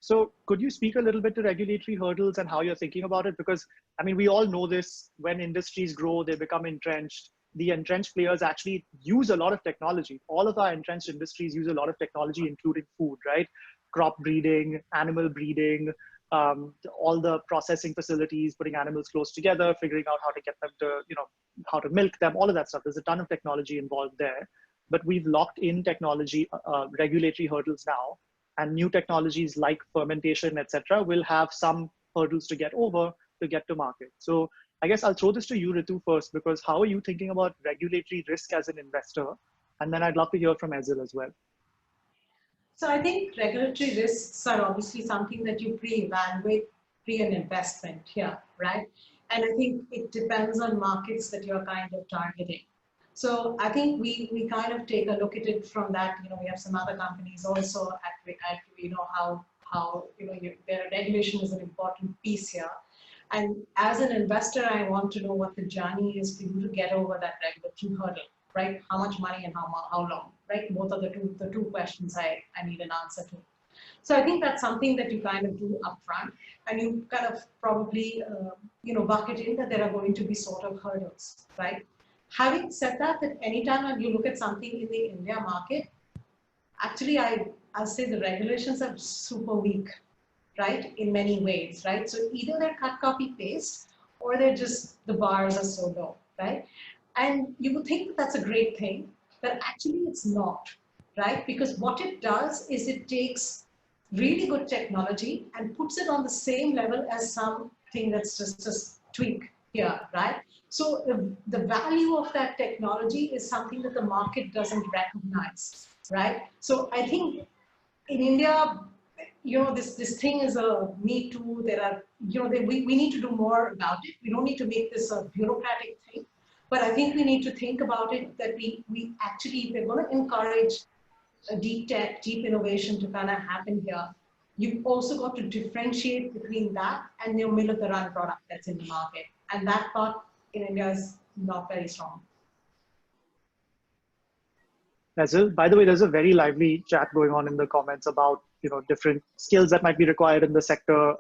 So could you speak a little bit to regulatory hurdles and how you're thinking about it? Because, I mean, we all know this, when industries grow, they become entrenched. The entrenched players actually use a lot of technology. All of our entrenched industries use a lot of technology, including food, right? Crop breeding, animal breeding, all the processing facilities, putting animals close together, figuring out how to get them to, how to milk them, all of that stuff. There's a ton of technology involved there, but we've locked in technology, regulatory hurdles now, and new technologies like fermentation, etc., will have some hurdles to get over to get to market. So I guess I'll throw this to you, Ritu, first, because how are you thinking about regulatory risk as an investor? And then I'd love to hear from Ezil as well. So I think regulatory risks are obviously something that you pre-evaluate pre an investment here, right? And I think it depends on markets that you're kind of targeting. So I think we kind of take a look at it from that. We have some other companies also at how their regulation is an important piece here. And as an investor, I want to know what the journey is for you to get over that regulatory hurdle, right? How much money and how long, right? Both are the two questions I need an answer to. So I think that's something that you kind of do upfront, and you kind of probably bucket in that there are going to be sort of hurdles, right? Having said that anytime when you look at something in the India market, actually I'll say the regulations are super weak, right? In many ways, right? So either they're cut, copy, paste, or they're just, the bars are so low, right? And you would think that that's a great thing, but actually it's not, right? Because what it does is it takes really good technology and puts it on the same level as something that's just tweak here, right? So the value of that technology is something that the market doesn't recognize, right? So I think in India, this thing is a me too. There are, we need to do more about it. We don't need to make this a bureaucratic thing, but I think we need to think about it that we actually, if we're going to encourage a deep tech, deep innovation to kind of happen here, you've also got to differentiate between that and your middle of the run product that's in the market. And that part in India is not very strong. Ezil, by the way, there's a very lively chat going on in the comments about different skills that might be required in the sector.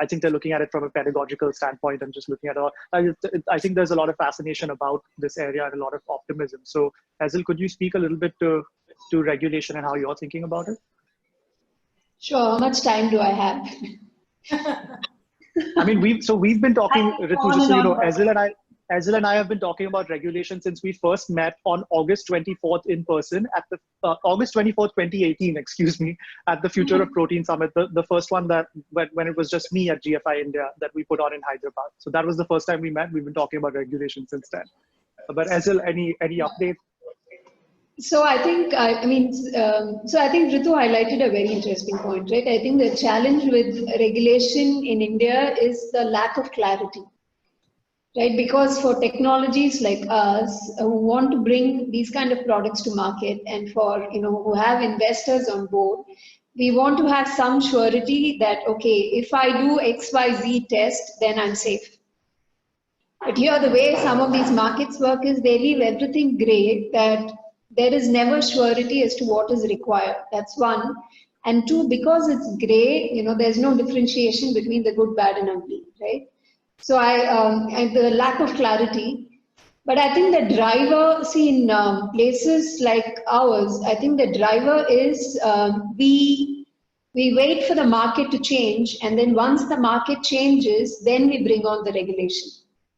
I think they're looking at it from a pedagogical standpoint and just looking at it. I think there's a lot of fascination about this area and a lot of optimism. So Ezil, could you speak a little bit to regulation and how you're thinking about it? Sure. How much time do I have? I mean, we've been talking, Ritu, just so you know, Ezil and I have been talking about regulation since we first met on August 24th in person at the August 24th, 2018, excuse me, at the Future of Protein Summit, the first one that when it was just me at GFi India that we put on in Hyderabad. So that was the first time we met. We've been talking about regulation since then. But Ezil, any update? So I think, I think Ritu highlighted a very interesting point, right? I think the challenge with regulation in India is the lack of clarity, right? Because for technologies like us who want to bring these kind of products to market and for, who have investors on board, we want to have some surety that, okay, if I do XYZ test, then I'm safe. But here, the way some of these markets work is they leave everything gray, that there is never surety as to what is required. That's one. And two, because it's gray, there's no differentiation between the good, bad, and ugly, right? So the lack of clarity. But I think the driver, in places like ours, I think the driver is we wait for the market to change, and then once the market changes, then we bring on the regulation,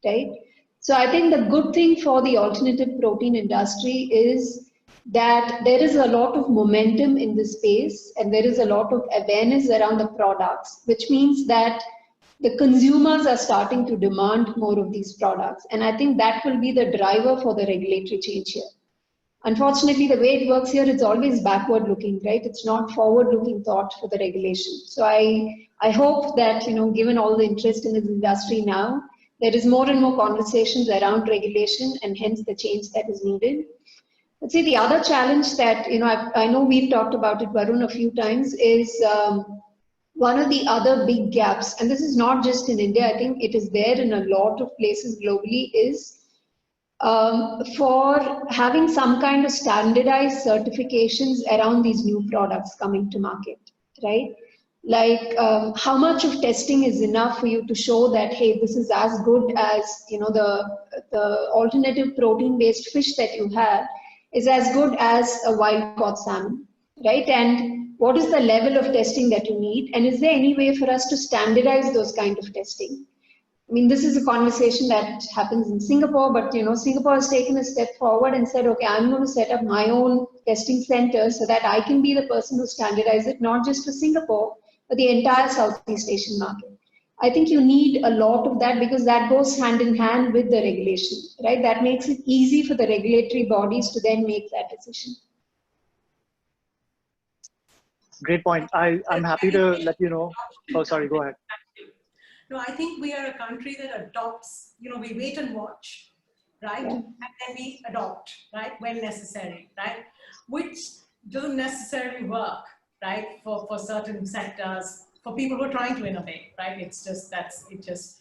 right? So I think the good thing for the alternative protein industry is that there is a lot of momentum in this space and there is a lot of awareness around the products, which means that the consumers are starting to demand more of these products. And I think that will be the driver for the regulatory change here. Unfortunately, the way it works here, it's always backward looking, right? It's not forward looking thought for the regulation. So I hope that, given all the interest in this industry now, there is more and more conversations around regulation and hence the change that is needed. Let's see, the other challenge that, I know we've talked about it, Varun, a few times, is one of the other big gaps, and this is not just in India, I think it is there in a lot of places globally, is for having some kind of standardized certifications around these new products coming to market, right? Like how much of testing is enough for you to show that, hey, this is as good as, the alternative protein-based fish that you have is as good as a wild-caught salmon, right? And what is the level of testing that you need? And is there any way for us to standardize those kind of testing? I mean, this is a conversation that happens in Singapore, but Singapore has taken a step forward and said, okay, I'm going to set up my own testing center so that I can be the person who standardizes it, not just for Singapore, but the entire Southeast Asian market. I think you need a lot of that because that goes hand in hand with the regulation, right? That makes it easy for the regulatory bodies to then make that decision. Great point. I'm happy to let you know. Oh, sorry, go ahead. No, I think we are a country that adopts, we wait and watch, right? Yeah. And then we adopt, right, when necessary, right? Which doesn't necessarily work, right, for certain sectors, for people who are trying to innovate, right? It's just, it just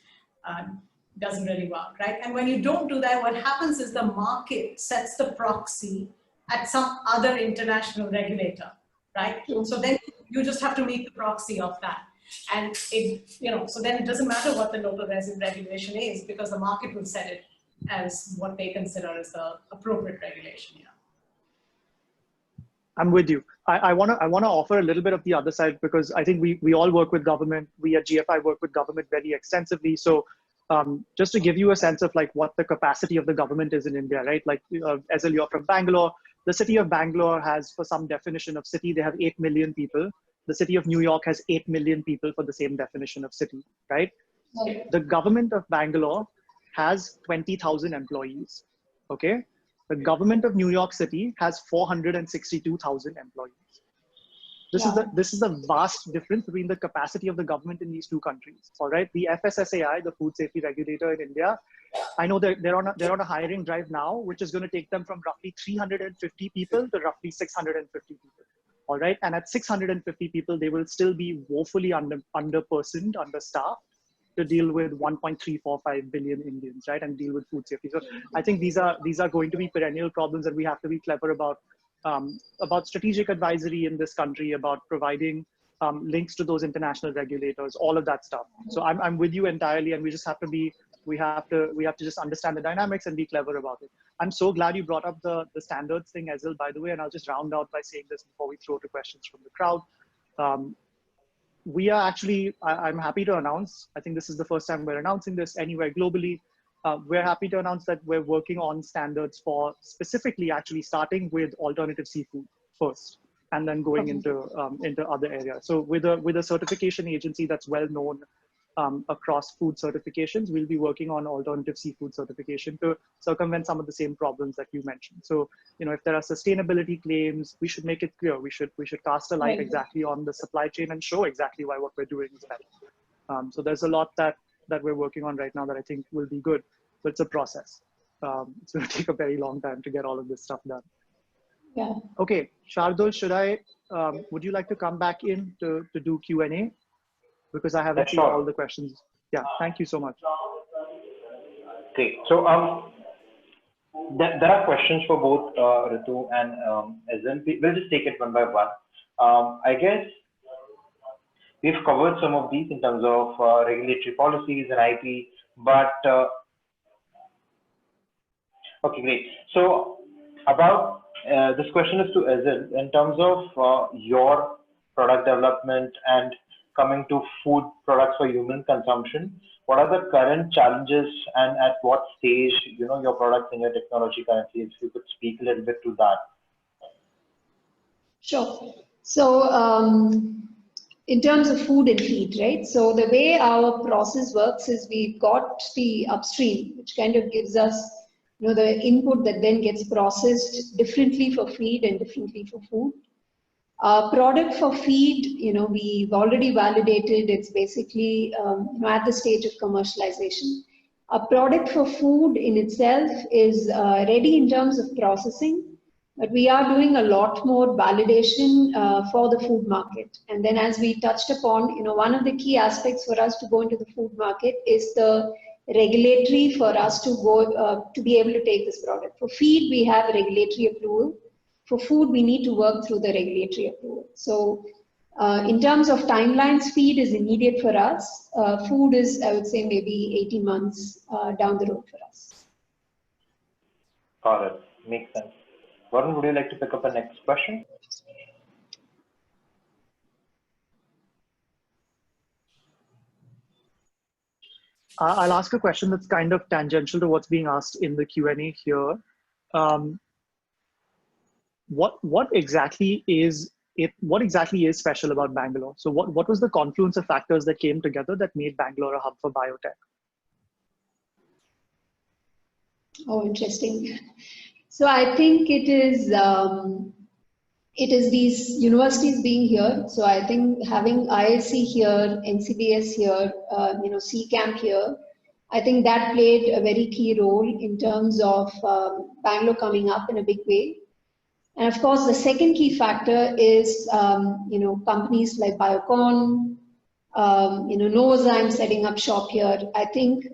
doesn't really work, right? And when you don't do that, what happens is the market sets the proxy at some other international regulator, right? So then you just have to meet the proxy of that. And so then it doesn't matter what the local regulation is because the market will set it as what they consider as the appropriate regulation. Yeah. I'm with you. I want to offer a little bit of the other side because I think we all work with government. We at GFI work with government very extensively. So just to give you a sense of like what the capacity of the government is in India, right? Like Ezel, you're from Bangalore. The city of Bangalore has, for some definition of city, they have 8 million people. The city of New York has 8 million people for the same definition of city, right? Right. The government of Bangalore has 20,000 employees, okay? The government of New York City has 462,000 employees. This is the vast difference between the capacity of the government in these two countries, all right? The FSSAI, the food safety regulator in India, I know that they're on a hiring drive now, which is going to take them from roughly 350 people to roughly 650 people. All right, and at 650 people, they will still be woefully underpersoned, understaffed to deal with 1.345 billion Indians, right, and deal with food safety. So I think these are going to be perennial problems, and we have to be clever about strategic advisory in this country, about providing links to those international regulators, all of that stuff. So I'm with you entirely, and we just have to just understand the dynamics and be clever about it. I'm so glad you brought up the standards thing, Ezel, by the way, and I'll just round out by saying this before we throw to questions from the crowd. We are actually, I'm happy to announce, I think this is the first time we're announcing this anywhere globally. We're happy to announce that we're working on standards for specifically actually starting with alternative seafood first, and then going into other areas. So with a certification agency that's well known across food certifications, we'll be working on alternative seafood certification to circumvent some of the same problems that you mentioned. So, if there are sustainability claims, we should make it clear. We should cast a light exactly on the supply chain and show exactly why what we're doing is better. So there's a lot that we're working on right now that I think will be good, but it's a process. It's going to take a very long time to get all of this stuff done. Yeah. Okay, Shardul, would you like to come back in to do Q&A? Because I haven't seen all the questions. Yeah, thank you so much. Great. So there are questions for both Ritu and Ezel. We'll just take it one by one. I guess we've covered some of these in terms of regulatory policies and IP, but okay, great. So about this question is to Ezel in terms of your product development and coming to food products for human consumption. What are the current challenges and at what stage, your products and your technology currently, if you could speak a little bit to that? Sure. So in terms of food and feed, right? So the way our process works is we've got the upstream, which kind of gives us, the input that then gets processed differently for feed and differently for food. Product for feed, we've already validated. It's basically at the stage of commercialization. A product for food in itself is ready in terms of processing, but we are doing a lot more validation for the food market. And then as we touched upon, one of the key aspects for us to go into the food market is the regulatory for us to go to be able to take this product. For feed, we have regulatory approval. For food, we need to work through the regulatory approval. So in terms of timelines, feed is immediate for us. Food is, I would say, maybe 18 months down the road for us. Got it. Makes sense. Varun, would you like to pick up the next question? I'll ask a question that's kind of tangential to what's being asked in the Q&A here. What exactly is special about Bangalore? So what was the confluence of factors that came together that made Bangalore a hub for biotech? Oh, interesting. So I think it is these universities being here. So I think having IIC here, NCBS here, CCamp here, I think that played a very key role in terms of Bangalore coming up in a big way. And of course, the second key factor is, companies like Biocon, Novozymes setting up shop here. I think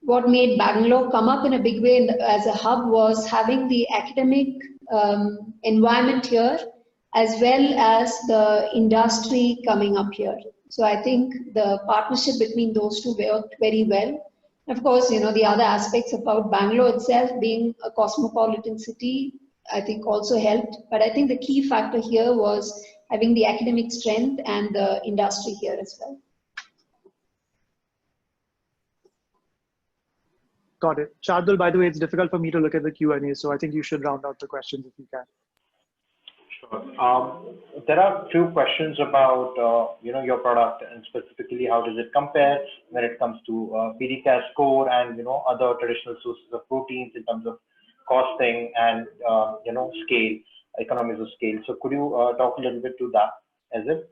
what made Bangalore come up in a big way as a hub was having the academic environment here, as well as the industry coming up here. So I think the partnership between those two worked very well. Of course, the other aspects about Bangalore itself being a cosmopolitan city, I think also helped. But I think the key factor here was having the academic strength and the industry here as well. Got it. Shardul, by the way, it's difficult for me to look at the Q&A, so I think you should round out the questions if you can. Sure. There are few questions about your product, and specifically how does it compare when it comes to PDCAS score and other traditional sources of proteins in terms of costing and scale, economies of scale. So could you talk a little bit to that as it?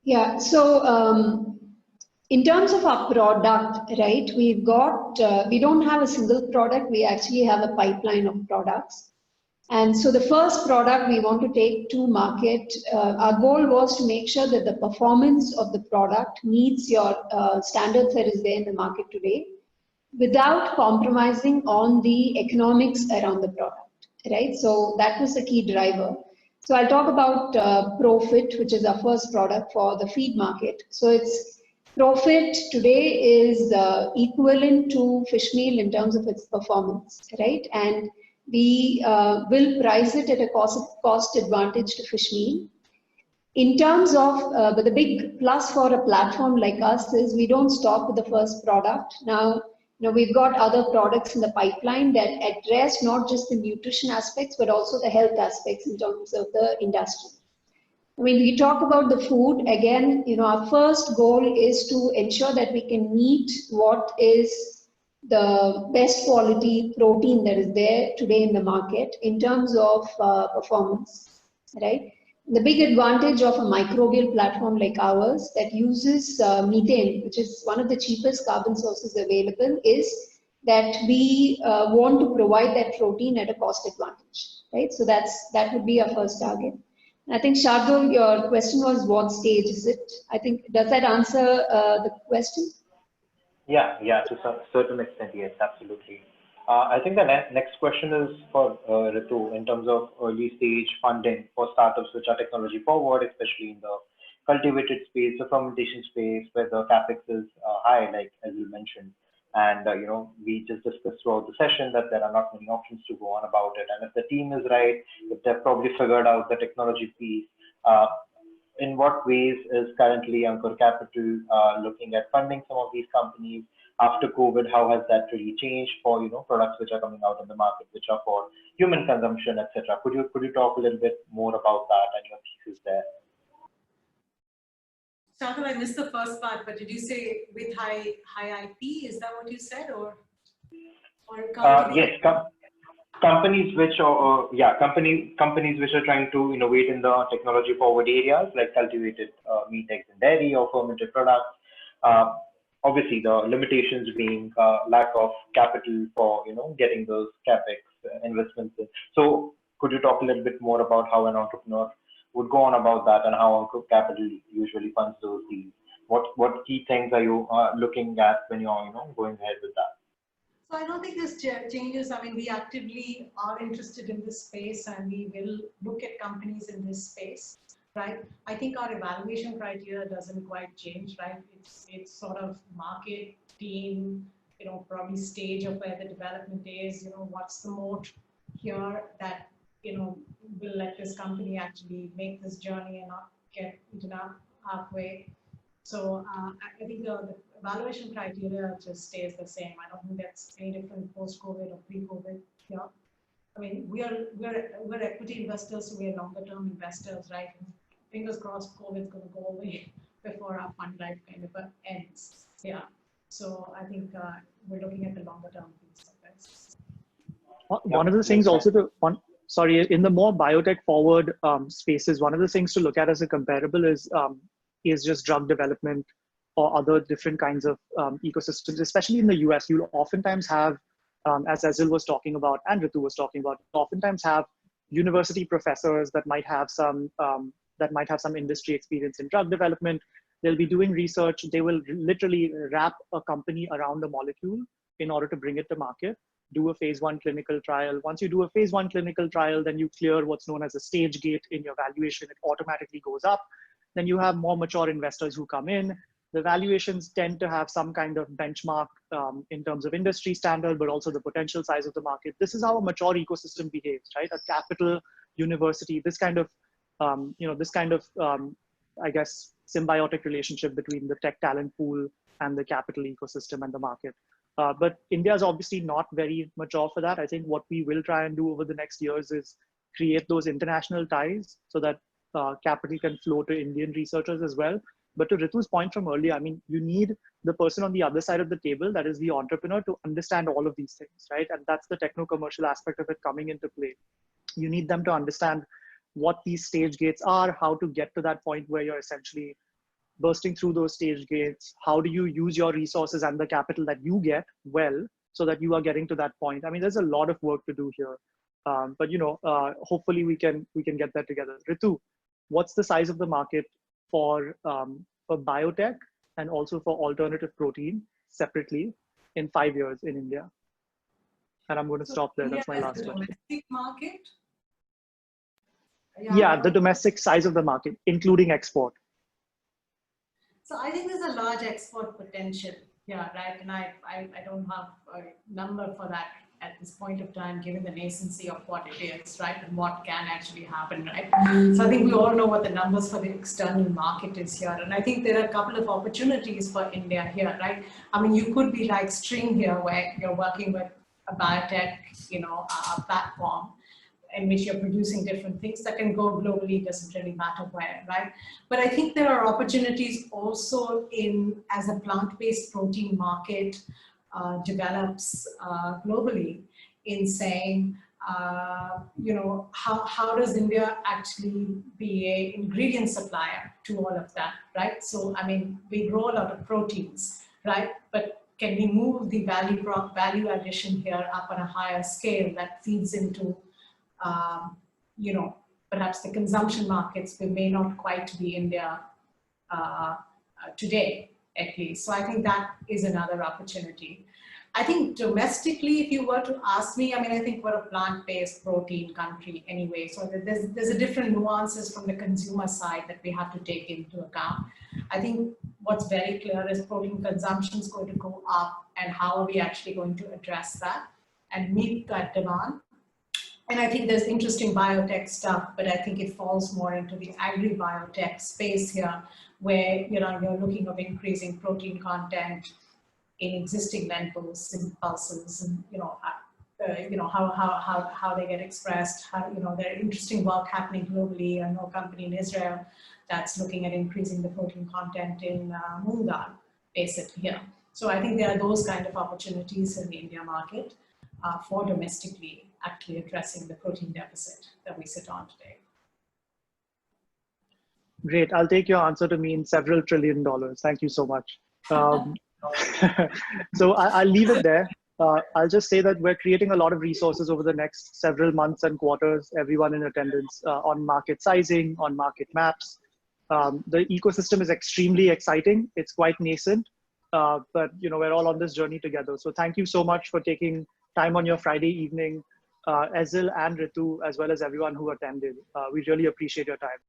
Yeah. So in terms of our product, right, we don't have a single product. We actually have a pipeline of products. And so the first product we want to take to market, our goal was to make sure that the performance of the product meets your standards that is there in the market today, without compromising on the economics around the product, right? So that was the key driver. So I'll talk about Profit, which is our first product for the feed market. So Profit today is equivalent to fish meal in terms of its performance, right? And we will price it at a cost advantage to fish meal. In terms of, but the big plus for a platform like us is we don't stop with the first product. Now, we've got other products in the pipeline that address not just the nutrition aspects, but also the health aspects in terms of the industry. When we talk about the food, again, our first goal is to ensure that we can meet what is the best quality protein that is there today in the market in terms of performance, right? The big advantage of a microbial platform like ours that uses methane, which is one of the cheapest carbon sources available, is that we want to provide that protein at a cost advantage, right? So that would be our first target. I think, Shardul, your question was what stage is it? I think, does that answer the question? Yeah, to a certain extent, yes, absolutely. I think the next question is for Ritu in terms of early stage funding for startups which are technology forward, especially in the cultivated space, the fermentation space, where the capex is high, like as you mentioned. And we just discussed throughout the session that there are not many options to go on about it. And if the team is right, if they've probably figured out the technology piece, in what ways is currently Ankur Capital looking at funding some of these companies after COVID? How has that really changed for products which are coming out in the market, which are for human consumption, etc.? Could you talk a little bit more about that and your thesis there? Shardul, I missed the first part, but did you say with high IP? Is that what you said, or yes, companies which are companies which are trying to innovate in the technology forward areas like cultivated meat, eggs, and dairy, or fermented products. Obviously, the limitations being lack of capital for getting those capex investments in. So, could you talk a little bit more about how an entrepreneur would go on about that, and how Ankur Capital usually funds those deals? What key things are you looking at when you're going ahead with that? So I don't think this changes. I mean, we actively are interested in this space, and we will look at companies in this space, right? I think our evaluation criteria doesn't quite change, right? It's sort of market, team, probably stage of where the development is, what's the moat here that, will let this company actually make this journey and not get eaten up halfway. So I think the valuation criteria just stays the same. I don't think that's any different post-COVID or pre-COVID. Yeah. I mean, we're equity investors, so we're longer-term investors, right? Fingers crossed, COVID's going to go away before our fund life kind of ends. Yeah. So I think we're looking at the longer-term piece of this. One of the things also in the more biotech forward spaces, one of the things to look at as a comparable is just drug development or other different kinds of ecosystems, especially in the US. You'll oftentimes have, as Ezil was talking about and Ritu was talking about, oftentimes have university professors that might have some industry experience in drug development. They'll be doing research. They will literally wrap a company around a molecule in order to bring it to market, do a phase 1 clinical trial. Once you do a phase 1 clinical trial, then you clear what's known as a stage gate in your valuation. It automatically goes up. Then you have more mature investors who come in. The valuations tend to have some kind of benchmark in terms of industry standard, but also the potential size of the market. This is how a mature ecosystem behaves, right? A capital university, this kind of, I guess, symbiotic relationship between the tech talent pool and the capital ecosystem and the market. But India is obviously not very mature for that. I think what we will try and do over the next years is create those international ties so that capital can flow to Indian researchers as well. But to Ritu's point from earlier, I mean, you need the person on the other side of the table, that is the entrepreneur, to understand all of these things, right? And that's the techno-commercial aspect of it coming into play. You need them to understand what these stage gates are, how to get to that point where you're essentially bursting through those stage gates. How do you use your resources and the capital that you get well so that you are getting to that point? I mean, there's a lot of work to do here. But hopefully we can get that together. Ritu, what's the size of the market for biotech and also for alternative protein separately in 5 years in India? And I'm going to stop there. That's my last question. Domestic market? Yeah, the domestic size of the market, including export. So I think there's a large export potential. Yeah, right. And I don't have a number for that at this point of time, given the nascency of what it is, right, and what can actually happen, right? So I think we all know what the numbers for the external market is here, and I think there are a couple of opportunities for India here, right? I mean, you could be like String here, where you're working with a biotech, a platform in which you're producing different things that can go globally, doesn't really matter where, right? But I think there are opportunities also as a plant-based protein market develops globally, in saying, how does India actually be an ingredient supplier to all of that, right? So, I mean, we grow a lot of proteins, right? But can we move the value addition here up on a higher scale that feeds into, perhaps the consumption markets we may not quite be India today, at least. So I think that is another opportunity. I think domestically, if you were to ask me, I mean, I think we're a plant-based protein country anyway. So there's a different nuances from the consumer side that we have to take into account. I think what's very clear is protein consumption is going to go up, and how are we actually going to address that and meet that demand? And I think there's interesting biotech stuff, but I think it falls more into the agri-biotech space here, where you're looking at increasing protein content in existing lentils and pulses, and how they get expressed. There's interesting work happening globally. I know a company in Israel that's looking at increasing the protein content in moong dal, basically here. So I think there are those kind of opportunities in the India market for domestically actually addressing the protein deficit that we sit on today. Great. I'll take your answer to mean several $1 trillion. Thank you so much. So I'll leave it there. I'll just say that we're creating a lot of resources over the next several months and quarters, everyone in attendance, on market sizing, on market maps. The ecosystem is extremely exciting. It's quite nascent, but we're all on this journey together. So thank you so much for taking time on your Friday evening, Ezil and Ritu, as well as everyone who attended. We really appreciate your time.